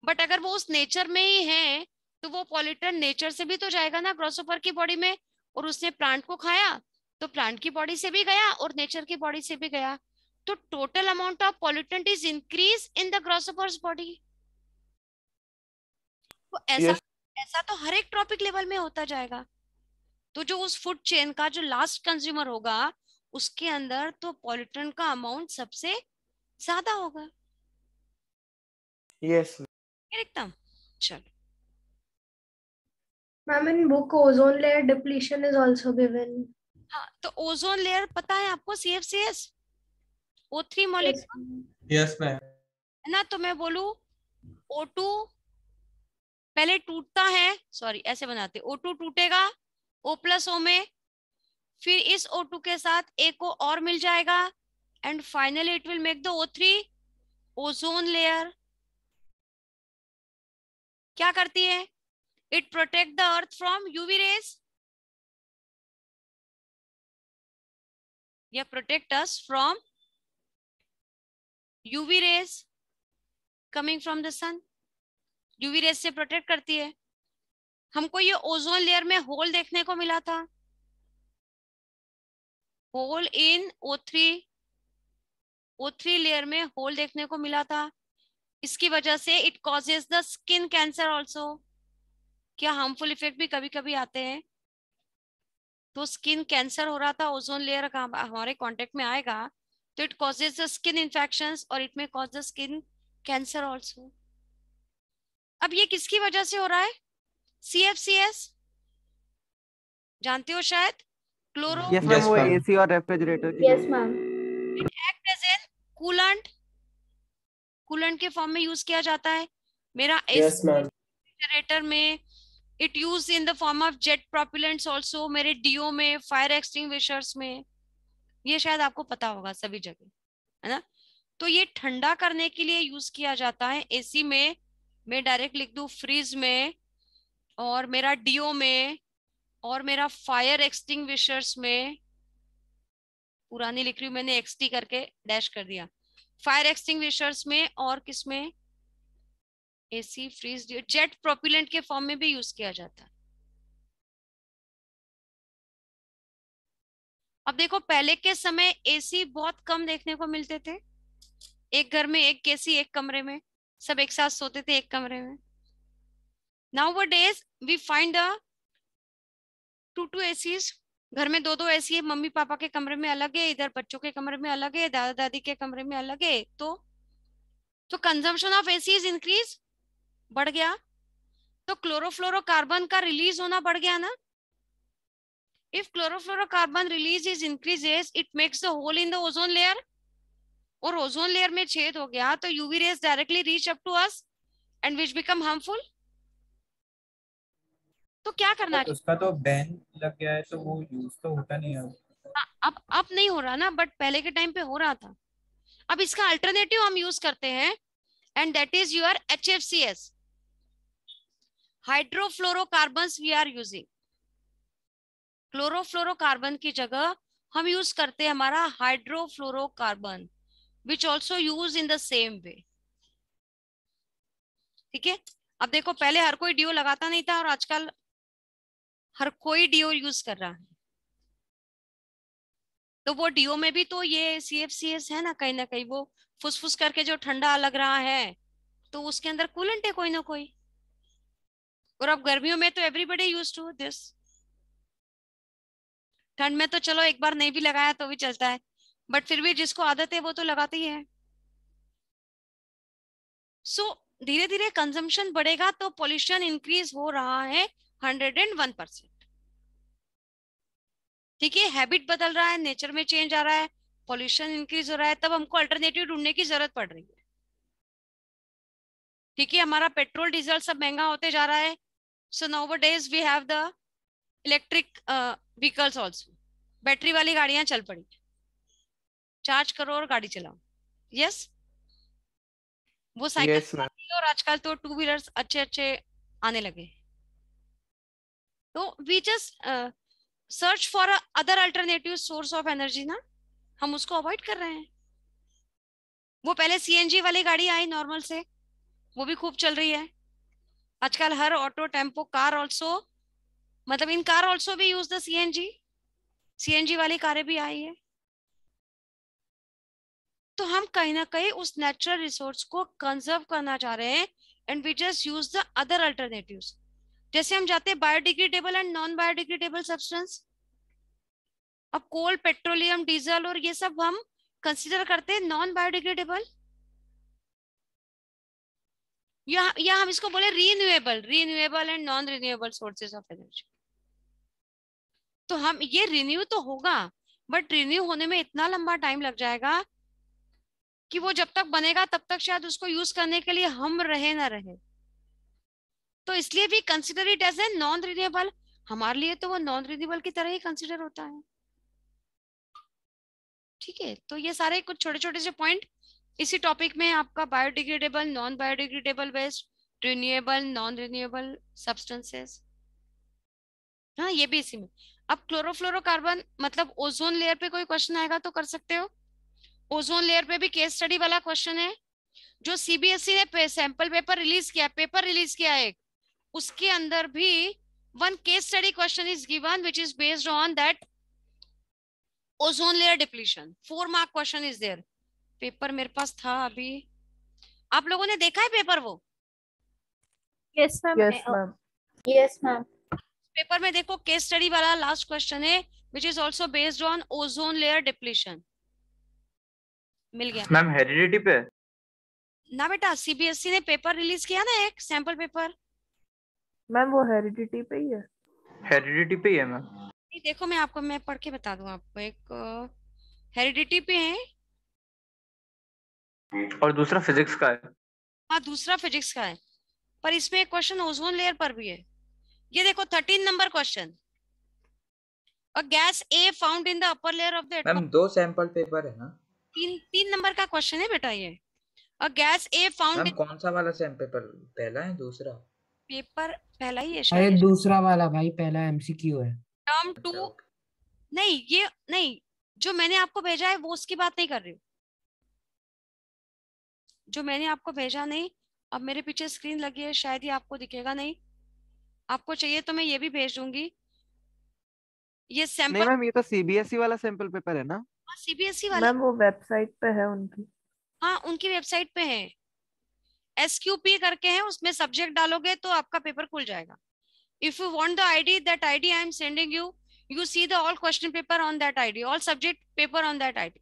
But अगर वो उस नेचर में ही है तो वो पॉल्यूटेंट नेचर से भी तो जाएगा ना ग्रॉसहोपर की बॉडी में, और उसने प्लांट को खाया तो प्लांट की बॉडी से भी गया और नेचर की बॉडी से भी गया। तो total amount of pollutant is increase in the grasshoppers body. तो ऐसा तो हर एक ट्रॉपिक लेवल में होता जाएगा। तो जो उस फूड चेन का जो लास्ट कंज्यूमर होगा, उसके अंदर तो पॉल्यूटेंट का अमाउंट सबसे ज्यादा होगा। यस एकदम। चलो Ma'am, in book ozone layer depletion is also given. हाँ, तो ओजोन लेयर पता है आपको, CFCS O3 molecule Yes ma'am. है ना। तो मैं बोलूं O2 पहले टूटता है, सॉरी ऐसे बनाते, O2 टूटेगा O+O में, फिर इस O2 के साथ A को और मिल जाएगा, and finally it will make the O3 ozone layer. क्या करती है? It protect the earth from UV rays, या protect us from UV rays coming from the sun. UV rays से प्रोटेक्ट करती है। हमको ये ओजोन लेयर में होल देखने को मिला था, होल इन O3 लेयर में होल देखने को मिला था। इसकी वजह से it causes the skin cancer also. क्या हार्मफुल इफेक्ट भी कभी कभी आते हैं। तो स्किन कैंसर हो रहा था, ओजोन लेयर का हमारे कांटेक्ट में आएगा तो it causes the skin infections और इट में cause the skin cancer also. अब ये किसकी वजह से हो रहा है? CFCS जानते हो शायद, क्लोरो यस मैम, Yes, वो ma'am. एसी और रेफ्रिजरेटर की Yes, ma'am. It act as an coolant, coolant के फॉर्म में यूज किया जाता है। मेरा Yes, ma'am. रेफ्रिजरेटर में it use in the form of jet propellants also, मेरे डीओ में, फायर एक्सटिंग्विशर्स में, ये शायद आपको पता होगा सभी जगह, है ना। तो ये ठंडा करने के लिए यूज किया जाता है। एसी में मैं डायरेक्ट लिख दूं फ्रीज में, और मेरा डीओ में, और मेरा फायर एक्सटिंग्विशर्स में, पुरानी लिख रही हूँ मैंने, एक्सटी करके डैश कर दिया, फायर एक्सटिंग्विशर्स में, और किस में, एसी, फ्रीज, जेट प्रोपेलेंट के फॉर्म में भी यूज किया जाता है। अब देखो पहले के समय एसी बहुत कम देखने को मिलते थे, एक घर में एक एसी, एक कमरे में सब एक साथ सोते थे एक कमरे में। Nowadays we find a 2 ACs, घर में 2 एसी है, मम्मी पापा के कमरे में अलग है, इधर बच्चों के कमरे में अलग है, दादा दादी के कमरे में अलग है। तो consumption of AC is increase, बढ़ गया। तो क्लोरोफ्लोरोकार्बन का रिलीज होना बढ़ गया ना। If chlorofluorocarbon release is increases, it makes the hole in the ozone layer, और ओजोन लेयर में छेद हो गया तो UV rays directly reach up to us and which become harmful. तो क्या करना बट उसका तो बैन लग गया है, तो वो यूज तो होता नहीं है। अब नहीं हो रहा ना, बट पहले के टाइम पे हो रहा था। अब इसका अल्टरनेटिव हम यूज करते हैं, and that is your HFCS, hydrofluorocarbons we are using. Chlorofluorocarbon की जगह हम यूज करते हैं हमारा hydrofluorocarbon, which also use in the same way. ठीक है। अब देखो पहले हर कोई डीओ लगाता नहीं था, और आजकल हर कोई डीओ यूज कर रहा है। तो वो डीओ में भी तो ये CFCS है ना कहीं वो फुसफुस करके जो ठंडा लग रहा है, तो उसके अंदर कूलेंट है कोई ना कोई। और अब गर्मियों में तो एवरीबडी यूज टू दिस, ठंड में तो चलो एक बार नहीं भी लगाया तो भी चलता है, बट फिर भी जिसको आदत है वो तो लगाती है। सो धीरे धीरे कंजम्पशन बढ़ेगा तो पॉल्यूशन इंक्रीज हो रहा है 101%। ठीक है, हैबिट बदल रहा है, नेचर में चेंज आ रहा है, पॉल्यूशन इंक्रीज हो रहा है, तब हमको अल्टरनेटिव ढूंढने की जरूरत पड़ रही है। ठीक है, हमारा पेट्रोल डीजल सब महंगा होते जा रहा है। So nowadays we have the electric vehicles also, battery वाली गाड़ियां चल पड़ी, चार्ज करो और गाड़ी चलाओ। यस, वो साइकिल और आजकल तो 2 व्हीलर्स अच्छे अच्छे आने लगे। तो we just search for other alternative source of energy ना, हम उसको अवॉइड कर रहे हैं। वो पहले CNG वाली गाड़ी आई नॉर्मल से, वो भी खूब चल रही है। आजकल हर ऑटो, टेम्पो, कार ऑल्सो, मतलब इन कार ऑल्सो भी यूज द CNG वाली कारें भी आई है। तो हम कहीं ना कहीं उस नेचुरल रिसोर्स को कंजर्व करना चाह रहे हैं, and we just use the other alternatives. जैसे हम जाते हैं biodegradable and non biodegradable substance. अब कोल, पेट्रोलियम, डीजल और ये सब हम कंसीडर करते हैं नॉन बायोडिग्रेडेबल, या हम इसको बोले renewable and non renewable sources of energy. तो हम ये रिन्यू तो होगा, बट रिन्यू होने में इतना लंबा टाइम लग जाएगा कि वो जब तक बनेगा तब तक शायद उसको यूज करने के लिए हम रहे ना रहे। तो इसलिए भी consider it as a non renewable. हमारे लिए तो वो नॉन रिन्यूएबल की तरह ही कंसिडर होता है। ठीक है, तो ये सारे कुछ छोटे छोटे से पॉइंट इसी टॉपिक में आपका biodegradable, non biodegradable waste, renewable, non renewable substances, हाँ ये भी इसी में। अब क्लोरोफ्लोरोकार्बन मतलब ओजोन लेयर पे कोई क्वेश्चन आएगा तो कर सकते हो। ओजोन लेयर पे भी केस स्टडी वाला क्वेश्चन है। जो CBSE ने सैंपल पेपर रिलीज किया एक, उसके अंदर भी one case study question is given which is based on that ozone layer depletion. 4 mark question is there. Paper मेरे पास था अभी, आप लोगों ने देखा है पेपर वो? Yes ma'am. Yes, ma'am. Paper में देखो केस स्टडी वाला लास्ट क्वेश्चन है which is also based on ozone layer depletion. मिल गया मैम हेरिडिटी पे ना बेटा, CBSE ने पेपर रिलीज किया ना एक सैंपल पेपर। मैम वो हेरिडिटी पे ही है। हेरिडिटी पे ही है मैम। नहीं देखो मैं पढ़ के बता दूं आपको। एक हेरिडिटी पे है और दूसरा फिजिक्स का है। हाँ, दूसरा फिजिक्स का है, पर इसमें एक क्वेश्चन ओजोन लेयर पर भी है। ये देखो 13 number question. A gas a found in the upper layer of the ma'am atmosphere. 2 sample paper है ना? तीन नंबर का क्वेश्चन है बेटा ये। A gas a found ma'am in कौन सा वाला सैंपल पेपर, पहला है दूसरा? पेपर पहला ही है अरे शायद। दूसरा वाला भाई, पहला एमसीक्यू है। टर्म अच्छा, 2 ओके। नहीं, ये नहीं, जो मैंने आपको भेजा है वो उसकी बात नहीं कर रही हूँ। जो मैंने आपको भेजा नहीं, अब मेरे पीछे स्क्रीन लगी है, शायद ये आपको दिखेगा नहीं। आपको चाहिए तो मैं ये भी भेज दूंगी। ये नहीं सैंपल मैम, ये तो सीबीएसई वाला सैंपल पेपर है ना? सीबीएसई वाला। मैम वो वेबसाइट पे है उनकी। हाँ, उनकी वेबसाइट पे है, SQP करके है, उसमें सब्जेक्ट डालोगे तो आपका पेपर खुल जाएगा। If you want the ID, that ID I am sending you, you see the all question paper on that ID, all subject paper on that ID.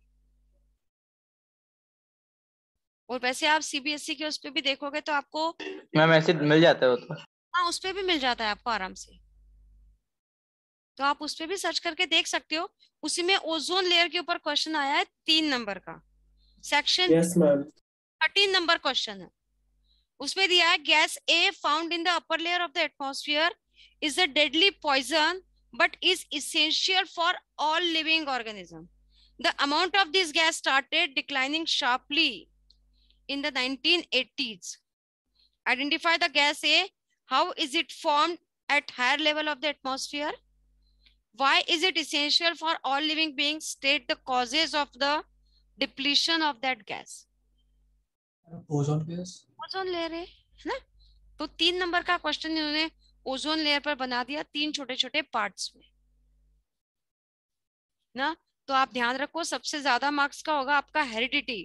और वैसे आप CBSE के उस पे भी देखोगे तो आपको, मैम ऐसे मिल जाता है वो तो। हाँ, उस पे भी मिल जाता है आपको आराम से, तो आप उस पे भी सर्च करके देख सकते हो। उसी में ओजोन लेयर के ऊपर क्वेश्चन आया है 3 नंबर का, section yes ma'am. 13 number question है। उसमें दिया है gas a found in the upper layer of the atmosphere is a deadly poison but is essential for all living organisms. The amount of this gas started declining sharply in the 1980s. Identify the gas A. How is it formed at higher level of the atmosphere? Why is it essential for all living beings? State the causes of the depletion of that gas. Ozone gas, ozone layer है ना? तो 3 नंबर का क्वेश्चन इन्होंने ओजोन लेयर पर बना दिया 3 छोटे छोटे पार्ट्स में ना। तो आप ध्यान रखो, सबसे ज्यादा मार्क्स का होगा आपका हेरिडिटी।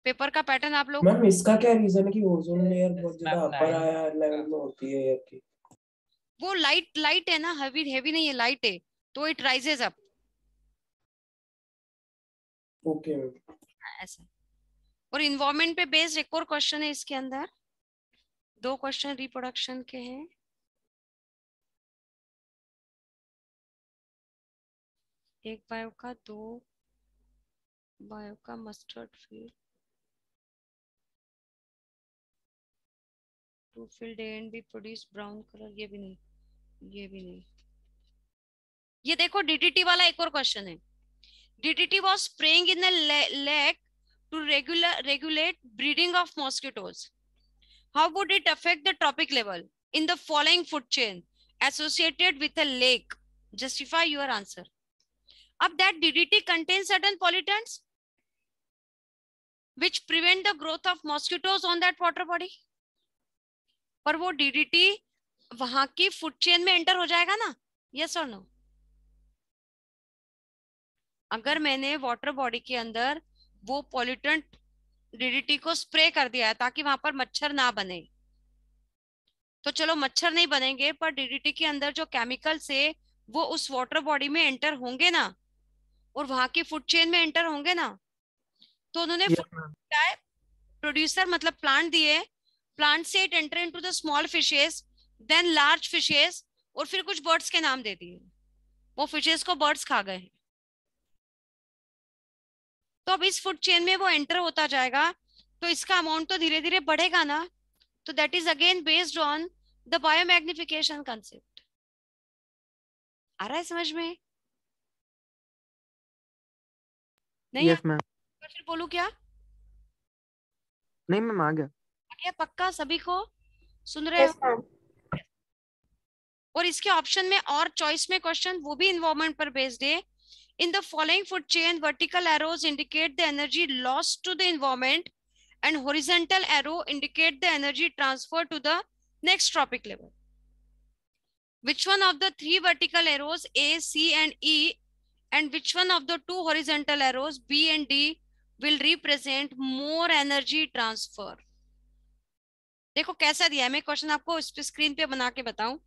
पेपर का पैटर्न आप लोग, मैम इसका क्या रीजन है कि ओजोन लेयर बहुत ज्यादा अपर हायर लेवल में होती है एयर की? वो लाइट है ना, हेवी नहीं है, लाइट है, तो it rises up. Okay ma'am. ऐसा। और इन्वायरमेंट पे बेस्ड एक और क्वेश्चन है इसके अंदर, 2 क्वेश्चन रिप्रोडक्शन के हैं। एक बायो का, 2 बायो का mustard field, 2 field A and B produce brown colour. ये भी नहीं, ये भी नहीं। ये देखो DDT वाला एक और क्वेश्चन है। DDT was spraying in the lake to regulate breeding of mosquitoes. How would it affect the trophic level in the following food chain associated with a lake? Justify your answer. अब that DDT contains certain pollutants which prevent the growth of mosquitoes on that water body. पर वो DDT वहां की फूड चेन में एंटर हो जाएगा ना? Yes or no? अगर मैंने वाटर बॉडी के अंदर वो पॉल्यूटेंट DDT को स्प्रे कर दिया है ताकि वहां पर मच्छर ना बने, तो चलो मच्छर नहीं बनेंगे, पर DDT के अंदर जो केमिकल्स है वो उस वाटर बॉडी में एंटर होंगे ना, और वहां की फूड चेन में एंटर होंगे ना। तो उन्होंने प्रोड्यूसर मतलब प्लांट दिए, प्लांट से it enter into the small fishes, then large fishes, और फिर कुछ बर्ड्स के नाम दे दिए। वो फिशेस को बर्ड्स खा गए। तो अब इस फूड चेन में वो एंटर होता जाएगा, तो इसका अमाउंट तो धीरे धीरे बढ़ेगा ना। तो that is again based on the biomagnification concept. आ रहा है समझ में? नहीं यस मैम। फिर बोलूं क्या? नहीं मैम, आ गया। क्या पक्का सभी को सुन रहे हो? और इसके ऑप्शन में और चॉइस में क्वेश्चन वो भी इन्वायरमेंट पर बेस्ड है। In the following food chain, vertical arrows indicate the energy lost to the environment and horizontal arrow indicate the energy transferred to the next trophic level. Which one of the 3 vertical arrows A, C and E and which one of the 2 horizontal arrows B and D will represent more energy transfer? देखो कैसा दिया है, मैं क्वेश्चन आपको इस पे स्क्रीन पे बना के बताऊं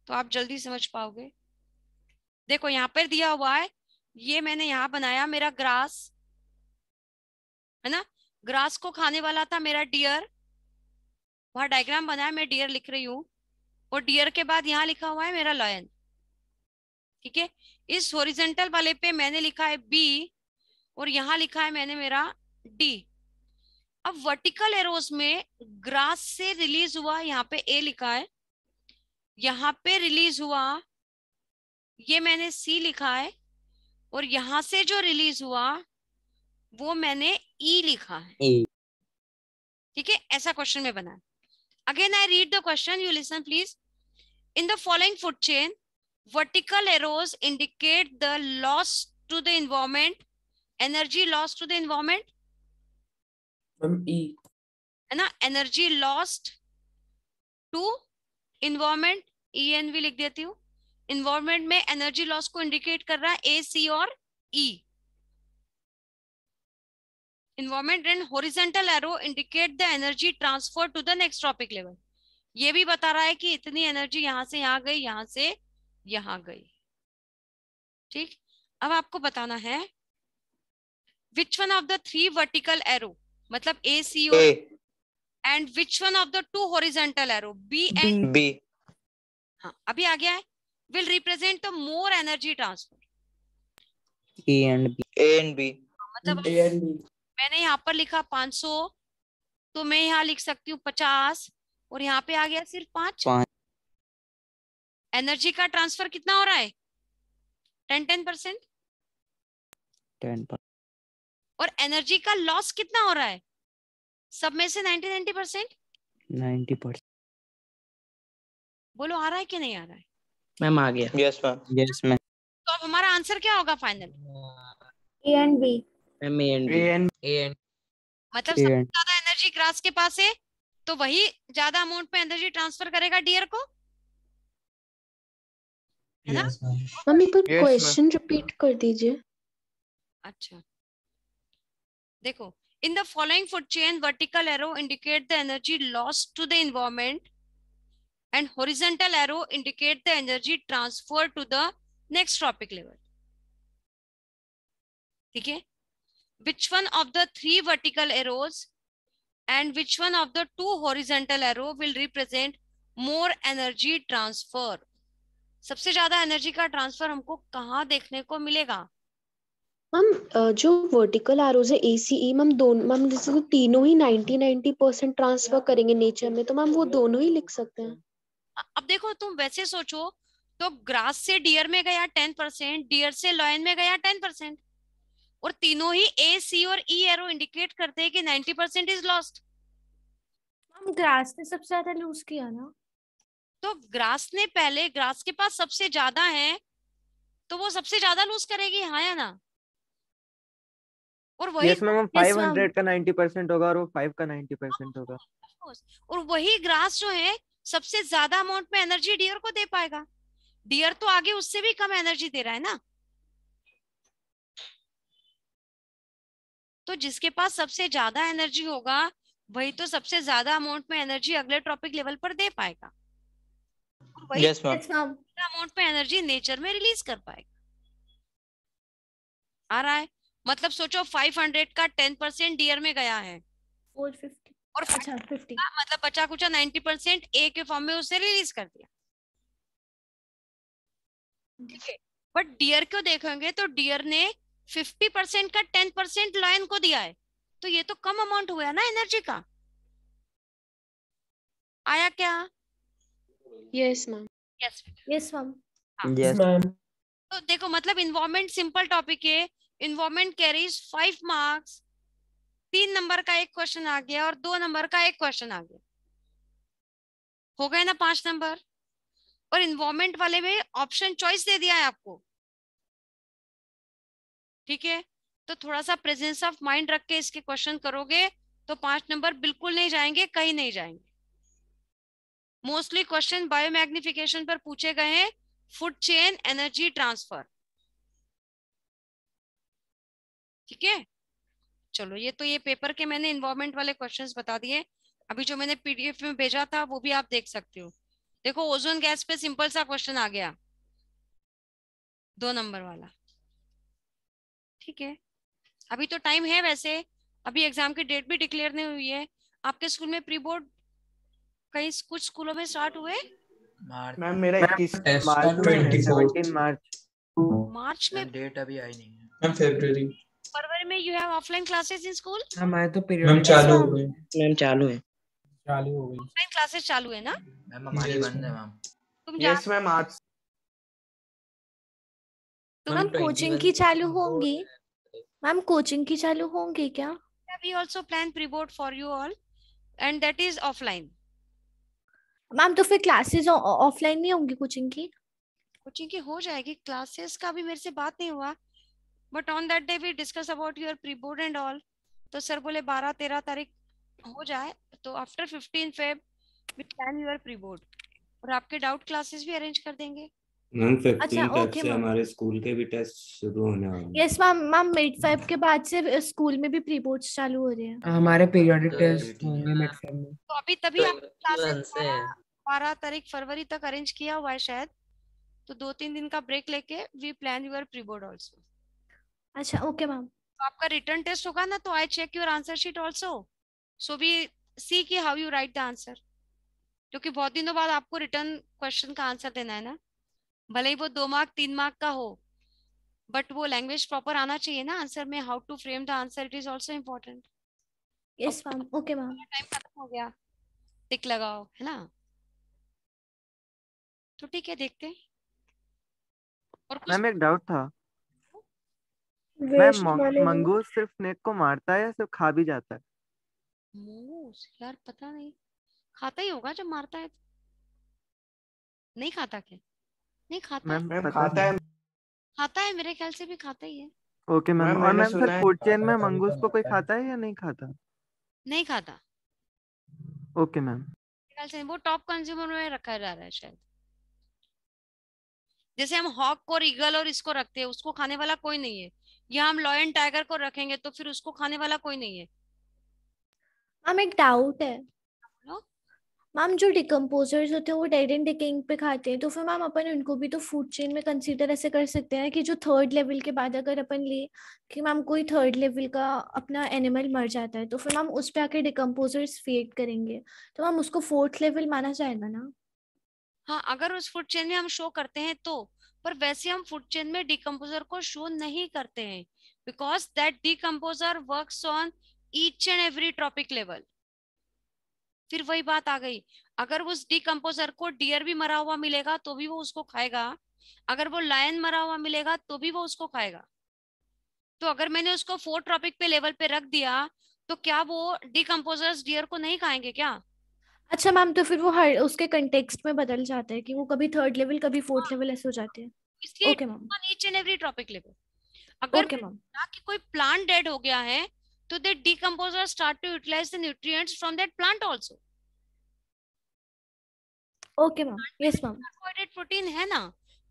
तो आप जल्दी समझ पाओगे। देखो यहाँ पर दिया हुआ है, ये मैंने यहाँ बनाया मेरा ग्रास है ना, ग्रास को खाने वाला था मेरा डियर, वहां डायग्राम बनाया, मैं डियर लिख रही हूँ, और डियर के बाद यहाँ लिखा हुआ है मेरा लॉयन। ठीक है, इस हॉरिजॉन्टल वाले पे मैंने लिखा है बी और यहाँ लिखा है मैंने मेरा डी। अब वर्टिकल एरोस में ग्रास से रिलीज हुआ, यहाँ पे ए लिखा है, यहाँ पे रिलीज हुआ ये मैंने सी लिखा है, और यहां से जो रिलीज हुआ वो मैंने ई लिखा है। ठीक है, ऐसा क्वेश्चन में बना है। Again I read the question, you listen please. In the following food chain vertical arrows indicate the loss to the environment, energy loss to the environment, ई है ना, energy lost to environment, ENV लिख देती हूँ। environment में energy loss को indicate कर रहा है A, C और E। environment and horizontal arrow indicate the energy transfer to the next tropic level। ये भी बता रहा है कि इतनी एनर्जी यहां से यहाँ गई, यहां से यहां गई। ठीक, अब आपको बताना है which one of the 3 vertical arrow, मतलब ए सी और and which one of the 2 horizontal arrow B and B. हाँ अभी आ गया है, will represent the more energy transfer. A and B मतलब ए एंड बी। मैंने यहाँ पर लिखा 500 तो मैं यहाँ लिख सकती हूँ 50 और यहाँ पे आ गया सिर्फ 5। एनर्जी का ट्रांसफर कितना हो रहा है? 10%। और एनर्जी का लॉस कितना हो रहा है सब में से? 90%। बोलो आ रहा है कि नहीं आ रहा है? मैम आ गया। Yes ma'am, yes ma'am. तो अब हमारा आंसर क्या होगा final? A and B. Ma'am A and मतलब सबसे ज्यादा एनर्जी ग्रास के पास है तो वही ज्यादा अमाउंट पे एनर्जी ट्रांसफर करेगा डियर को, है ना? मम्मी एक बार क्वेश्चन रिपीट कर दीजिए। अच्छा देखो, in the following food chain vertical arrow indicate the energy loss to the environment and horizontal arrow indicate the energy transfer to the next trophic level. ठीक है, which one of the 3 vertical arrows and which one of the 2 horizontal arrow will represent more energy transfer? सबसे ज्यादा एनर्जी का ट्रांसफर हमको कहाँ देखने को मिलेगा? मैम जो वर्टिकल एरोज है ACE मैम दोनों, मैम जैसे तो तीनों ही 90% ट्रांसफर करेंगे नेचर में, तो मैम वो दोनों ही लिख सकते हैं। अब देखो तुम वैसे सोचो तो ग्रास से डियर में गया 10%, डियर से लॉयन में गया 10%, और तीनों ही A, C और E एरो इंडिकेट करते हैं कि 90% इज लॉस्ट। हम ग्रास ने सबसे ज्यादा लूज किया ना, तो ग्रास ने पहले, ग्रास के पास सबसे ज्यादा है तो वो सबसे ज्यादा लूज करेगी, हाँ या ना? और वही यस मैम, 500 का 90% होगा और वो 5 का 90% होगा। और वही ग्रास जो है सबसे ज्यादा अमाउंट में एनर्जी डियर को दे पाएगा। डियर तो आगे उससे भी कम एनर्जी दे रहा है ना, तो जिसके पास सबसे ज्यादा एनर्जी होगा वही तो सबसे ज्यादा अमाउंट में एनर्जी अगले ट्रॉपिक लेवल पर दे पाएगा, और वही अमाउंट में एनर्जी नेचर में रिलीज कर पाएगा। आ रहा है? मतलब सोचो 500 का 10% डियर में गया है 450 और अच्छा 50 मतलब बचा कुचा 90% ए के फॉर्म में उसे रिलीज कर दिया। ठीक है, बट डियर को देखेंगे तो डियर ने 50% का 10% लॉयन को दिया है, तो ये तो कम अमाउंट हुआ ना एनर्जी का। आया क्या? Yes ma'am. Yes ma'am. Yes ma'am. तो देखो मतलब इन्वायरमेंट सिंपल टॉपिक है, इन्वायरमेंट कैरीज 5 मार्क्स। 3 नंबर का एक क्वेश्चन आ गया और 2 नंबर का एक क्वेश्चन आ गया, हो गए ना 5 नंबर। और इन्वायरमेंट वाले में ऑप्शन चॉइस दे दिया है आपको। ठीक है, तो थोड़ा सा प्रेजेंस ऑफ माइंड रख के इसके क्वेश्चन करोगे तो 5 नंबर बिल्कुल नहीं जाएंगे, कहीं नहीं जाएंगे। मोस्टली क्वेश्चन बायोमैग्निफिकेशन पर पूछे गए हैं, फूड चेन, एनर्जी ट्रांसफर। ठीक है, चलो ये तो ये पेपर के मैंने इन्वायरमेंट वाले क्वेश्चंस बता दिए। अभी जो मैंने PDF में भेजा था वो भी आप देख सकते हो। देखो ओजोन गैस पे सिंपल सा क्वेश्चन आ गया, 2 नंबर वाला। ठीक है, अभी तो टाइम है, वैसे अभी एग्जाम की डेट भी डिक्लेयर नहीं हुई है। आपके स्कूल में प्री बोर्ड कहीं कुछ स्कूलों में स्टार्ट हुए? मैम मेरा 21 मार्च में है, 17 मार्च। मार्च में, डेट अभी आई नहीं है। मैम फरवरी। फरवरी में you have offline classes in school? हमारे तो मैम पीरियड चालू हो गई। मैम चालू है। चालू हो गई। ऑफलाइन क्लासेस चालू है ना? मैम हमारी Yes, बंद है ma'am. मैम। तुम जा यस मैम आज मैम कोचिंग की चालू होंगी? मैम कोचिंग की चालू होंगी क्या? we also plan pre-board for you all and that is offline. Ma'am तो फिर क्लासेस ऑफलाइन नहीं होंगी कोचिंग की? कोचिंग की हो जाएगी, क्लासेस का भी मेरे से बात नहीं हुआ, but on that day we discuss about your pre board and all. तो सर बोले 12-13 तारीख हो जाए तो after 15 Feb we plan your pre board और आपके डाउट क्लासेस भी अरेंज कर देंगे। मैम 15 अच्छा, तक ओके से मैम। हमारे स्कूल के भी टेस्ट शुरू होने वाले हैं। Yes ma'am. Ma'am mid Feb के बाद से स्कूल में भी प्री बोर्ड्स चालू हो रहे हैं। हमारे पीरियोडिक टेस्ट होंगे मिड फेब में। तो अभी तभी आप क्लासेस 12 तारीख फरवरी तक अरेंज किया हुआ है शायद, तो 2-3 दिन का ब्रेक लेके we plan your pre board also. अच्छा ओके मैम। तो आपका रिटर्न टेस्ट होगा ना, तो I check your answer sheet also, so we see कि how you write the answer, क्योंकि बहुत दिनों बाद आपको रिटर्न क्वेश्चन का आंसर देना है ना, भले ही वो 2 मार्क 3 मार्क का हो, बट वो लैंग्वेज प्रॉपर आना चाहिए ना आंसर में, how to frame the answer, it is also important. Yes ma'am, okay ma'am. Time खत्म हो गया, टिक लगाओ, है ना? तो ठीक है, देखते हैं। और कुछ मैम एक डाउट था मैम, वेस्ट मैनेजमेंट। मंगूस सिर्फ स्नेक को मारता है या सिर्फ खा भी जाता है? मूस यार पता नहीं, खाता ही होगा जब मारता है। नहीं खाता क्या? नहीं खाता है, मैम पता खाता है। नहीं। खाता है, मेरे ख्याल से भी खाता ही है। Okay ma'am. मैम और मैंने मैम सुना सर है फूड चेन में खाता तभी तो मंगूस को कोई मारता है। खाता है या नहीं खाता? नहीं खाता, ओके मैम। मेरे ख्याल से वो टॉप कंज्यूमर में रखा जा रहा है शायद। जैसे हम हॉक और ईगल और इसको रखते हैं, उसको खाने वाला कोई नहीं है, या हम लॉयन टाइगर को रखेंगे तो फिर उसको खाने वाला कोई नहीं है। मैम एक डाउट है। बोलो। मैम जो डिकम्पोजर्स होते हैं वो डेड एंड डिकेइंग पे खाते हैं, तो फिर मैम अपन उनको भी तो फूड चेन में कंसीडर ऐसे कर सकते हैं कि जो 3rd लेवल के बाद अगर अपन ले कि मैम कोई 3rd लेवल का अपना एनिमल मर जाता है तो फिर मैम उस पे आके डिकम्पोजर्स फेड करेंगे, तो मैम उसको 4th लेवल माना जाएगा ना? हाँ, अगर उस फूड चेन में हम शो करते हैं तो, पर वैसे हम फूड चेन में डिकम्पोजर को शो नहीं करते हैं, because that decomposer works on each and every trophic level. फिर वही बात आ गई, अगर उस डिकम्पोजर को डियर भी मरा हुआ मिलेगा तो भी वो उसको खाएगा, अगर वो लायन मरा हुआ मिलेगा तो भी वो उसको खाएगा। तो अगर मैंने उसको 4 ट्रॉपिक पे लेवल पे रख दिया तो क्या वो डिकम्पोजर्स डियर को नहीं खाएंगे क्या? अच्छा मैम, तो फिर वो हर उसके कंटेक्स्ट में बदल जाता है कि वो कभी 3rd लेवल कभी 4th लेवल ऐसे हो जाते हैं। इसलिए okay ma'am. On each and every trophic level. अगर ओके मैम। कि कोई प्लांट डेड हो गया है तो they decomposer start to utilize the nutrients from that plant also. Okay ma'am. Yes ma'am. Carbohydrate protein है ना,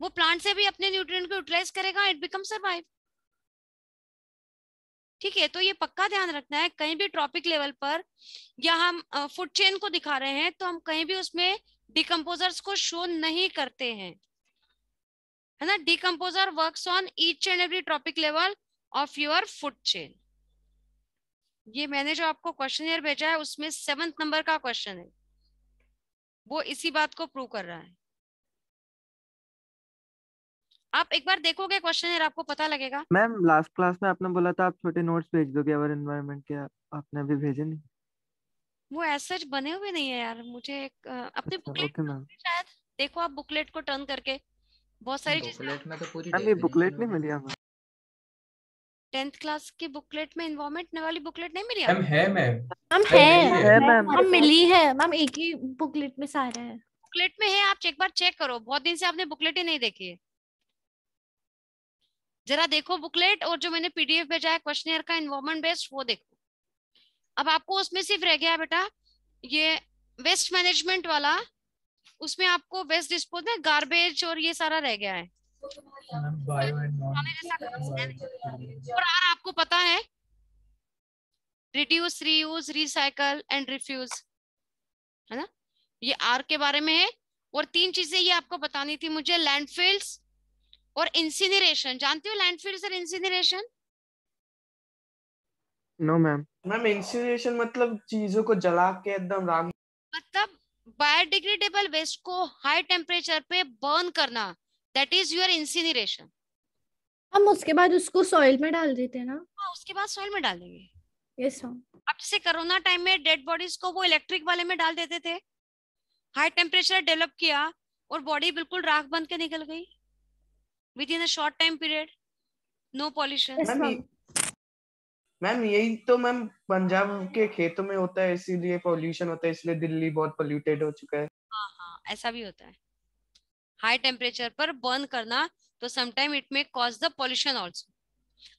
वो प्लांट से भी अपने न्यूट्रिएंट को यूटिलाइज करेगा, इट बिकम सर्वाइव। ठीक है, तो ये पक्का ध्यान रखना है, कहीं भी ट्रॉपिक लेवल पर या हम फूड चेन को दिखा रहे हैं तो हम कहीं भी उसमें डिकम्पोजर्स को शो नहीं करते हैं, है ना? Decomposer works on each and every trophic level of your food chain. ये मैंने जो आपको क्वेश्चनियर भेजा है उसमें 7th नंबर का क्वेश्चन है, वो इसी बात को प्रूव कर रहा है। आप एक बार देखोगे क्वेश्चनियर, आपको पता लगेगा। मैम लास्ट क्लास में आपने बोला था आप छोटे नोट्स भेज दोगे अवर एनवायरनमेंट के, आपने अभी भेजे नहीं। वो ऐसे बने हुए नहीं है यार, मुझे एक अपने बुकलेट ओके मैम। शायद देखो, आप बुकलेट को टर्न करके बहुत सारी चीजें। बुकलेट में तो पूरी मैम ये बुकलेट definition नहीं मिली हमें। 10th क्लास की बुकलेट में इन्वायरमेंट वाली बुकलेट नहीं मिली मैम आपको? है मैम। मैम मैम है मिली है। मैम। मैम मिली है मैम, एक ही बुकलेट में सारा है। बुकलेट में है, आप एक बार चेक करो, बहुत दिन से आपने बुकलेट ही नहीं देखी है। जरा देखो बुकलेट, और जो मैंने पीडीएफ भेजा है क्वेश्चनियर का एनवायरनमेंट बेस्ड, वो देखो। अब आपको उसमें सिर्फ रह गया है बेटा ये वेस्ट मैनेजमेंट वाला, उसमें आपको वेस्ट डिस्पोजल, गार्बेज और ये सारा रह गया है। बायो एंड नॉन और आपको पता है reduce, reuse, recycle and refuse, है ना? ये आर के बारे में है। और 3 चीजें ये आपको बतानी थी मुझे, लैंडफिल्स और इंसिनरेशन। जानते हो लैंडफिल्स और incineration? No ma'am. Ma'am incineration मतलब चीजों को जला के एकदम राख। मतलब बायोडिग्रेडेबल वेस्ट को हाई टेम्परेचर पे बर्न करना, दैट इज योर इंसिनरेशन। हम उसके बाद उसको सॉइल में डाल देते हैं ना? हाँ, उसके बाद सॉइल में डाल देंगे। Yes ma'am. अब जैसे कोरोना टाइम में डेड बॉडीज को वो इलेक्ट्रिक वाले में डाल देते थे, हाई टेम्परेचर डेवलप किया और बॉडी बिल्कुल राख बन के निकल गई within a short time period, no pollution. Ma'am यही तो मैम पंजाब के खेतों में होता है, इसीलिए पॉल्यूशन होता है, इसलिए दिल्ली बहुत पोल्यूटेड हो चुका है। हाँ हाँ, ऐसा भी होता है। हाई टेम्परेचर पर बर्न करना तो sometime it may cause the pollution also.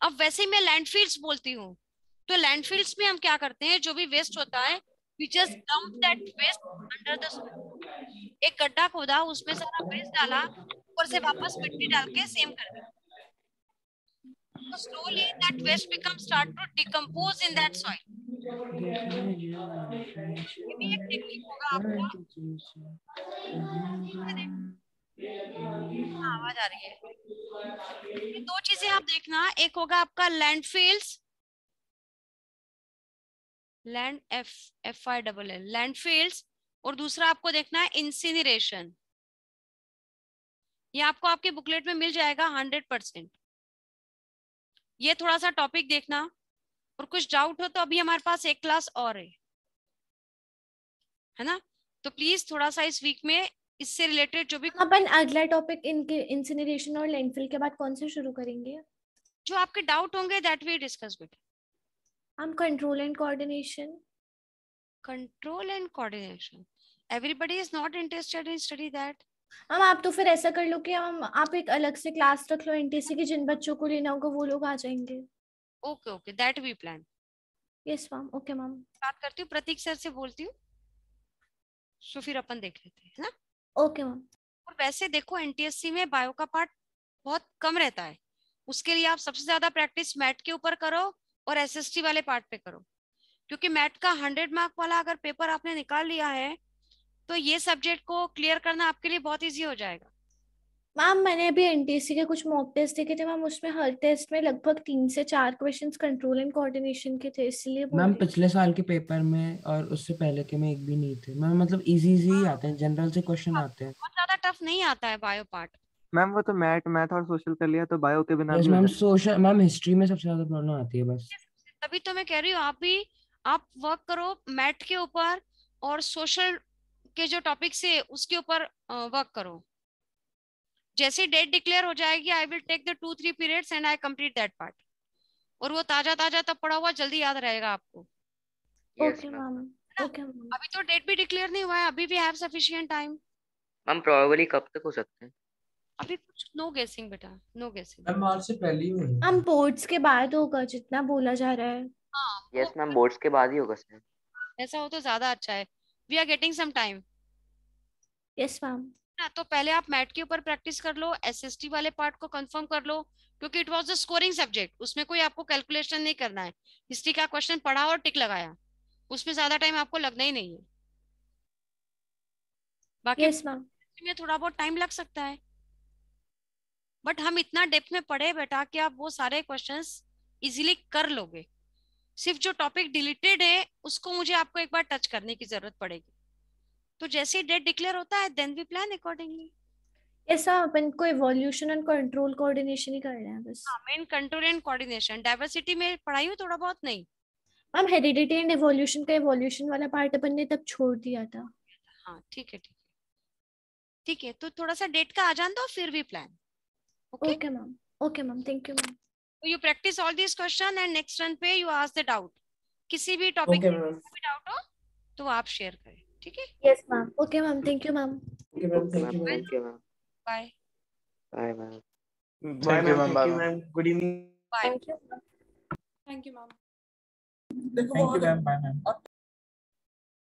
अब वैसे ही मैं लैंडफिल्स बोलती हूँ, तो लैंडफिल्स में हम क्या करते हैं, जो भी वेस्ट होता है we just dump that waste under the soil. एक गड्ढा खोदा, उसमें सारा वेस्ट डाला, ऊपर से वापस मिट्टी डाल के सेम कर दिया, तो slowly that waste becomes start to decompose in that soil. ये भी एक टेक्निक होगा आपका। आवाज आ रही है। ये दो चीजें आप देखना, एक होगा आपका लैंडफिल्स, लैंडफिल्स, और दूसरा आपको देखना है इंसिनरेशन। ये आपको आपके बुकलेट में मिल जाएगा 100%। ये थोड़ा सा टॉपिक देखना, और कुछ डाउट हो तो अभी हमारे पास एक क्लास और है ना, तो प्लीज थोड़ा सा इस वीक में इससे रिलेटेड जो भी अपन अगला टॉपिक इनके इंसिनरेशन और लैंडफिल के बाद कौन से शुरू करेंगे? जो आपके डाउट होंगे दैट वी डिस्कस विद। हम control and coordination. Everybody is not interested in study that. हम आप तो फिर ऐसा कर लो कि हम आप एक अलग से क्लास रख लो एनटीसी की, जिन बच्चों को लेना होगा वो लोग आ जाएंगे। Okay okay, that we plan. Yes ma'am. Okay ma'am. बात करती हूँ, प्रतीक सर से बोलती हूँ, तो फिर अपन देख लेते हैं ना। Okay ma'am. और वैसे देखो एनटीएससी में बायो का पार्ट बहुत कम रहता है, उसके लिए आप सबसे ज्यादा प्रैक्टिस मैथ के ऊपर करो और एसएसटी वाले पार्ट पे करो, क्योंकि मैथ का 100 मार्क वाला अगर पेपर आपने निकाल लिया है तो ये सब्जेक्ट को क्लियर करना आपके लिए बहुत इजी हो जाएगा। मैम मैंने अभी एनटीएससी के कुछ मॉक टेस्ट देखे थे मैम, उसमें हर टेस्ट में लगभग 3 से 4 क्वेश्चंस कंट्रोल एंड कोऑर्डिनेशन के थे, इसलिए मैम पिछले साल के पेपर में और उससे पहले के में एक भी नहीं थे मैम, मतलब इजी ही आते हैं, जनरल से क्वेश्चन आते हैं, बहुत ज्यादा टफ नहीं आता है बायो पार्ट। मैम वो तो मैथ और सोशल कर लिया तो बायो के बिना यस भी हो मैम। जाएगा। सोशल मैम हिस्ट्री में सबसे ज्यादा प्रॉब्लम आती है बस। तभी तो मैं कह रही हूँ आप वर्क करो मैथ के ऊपर और सोशल के जो टॉपिक्स है उसके ऊपर वर्क करो। जैसे डेट डिक्लेयर हो जाएगी I will take the 2-3 periods and I complete that part, और वो ताजा ताजा तब पढ़ा हुआ जल्दी याद रहेगा आपको। Okay ma'am. Okay ma'am. अभी तो डेट भी डिक्लेयर नहीं हुआ है, अभी भी have sufficient time. Ma'am probably कब तक हो सकते हैं? अभी कुछ नो गेसिंग बेटा, नो गेसिंग। मैम मार्च से पहले ही हुई। हम बोर्ड्स के बाद होगा जितना बोला जा रहा है। हाँ यस मैम, बोर्ड्स के बाद ही होगा सर। ऐसा हो तो ज्यादा अच्छा है, we are getting some time. Yes ma'am. ना तो पहले आप मैथ के ऊपर प्रैक्टिस कर लो, एसएसटी वाले पार्ट को कंफर्म कर लो, क्योंकि it was the scoring subject, उसमें कोई आपको कैलकुलेशन नहीं करना है। हिस्ट्री का क्वेश्चन पढ़ा और टिक लगाया, उसमें ज्यादा टाइम आपको लगना ही नहीं है। बाकी यस मैम। में थोड़ा बहुत टाइम लग सकता है, बट हम इतना डेप्थ में पढ़े बेटा कि आप वो सारे क्वेश्चंस इजीली कर लोगे। सिर्फ जो टॉपिक डिलीटेड है उसको मुझे आपको एक बार टच करने की जरूरत पड़ेगी, तो जैसे डेट डिक्लेयर होता है then we plan accordingly. Yes ma'am, अपन को इवोल्यूशन एंड कंट्रोल कोऑर्डिनेशन ही करना है बस। हाँ, main control and coordination. Diversity में पढ़ाई हुई थोड़ा बहुत नहीं मैम, हेरिडिटी एंड इवोल्यूशन का इवोल्यूशन वाला पार्ट अपन ने तब छोड़ दिया था। हाँ ठीक है ठीक है ठीक है, तो थोड़ा सा डेट का आ जान दो फिर भी plan. Okay ma'am. Okay ma'am, thank you ma'am. तो you practice all this question and next run पे यू आस्क द डाउट, किसी भी टॉपिक में कोई डाउट हो तो आप शेयर करें, ठीक है? Yes ma'am. Okay ma'am, thank you ma'am. Okay ma'am, thank you ma'am. Bye bye ma'am. Bye ma'am, thank you ma'am, good evening. Bye. Thank you ma'am. Thank you ma'am. Bye ma'am.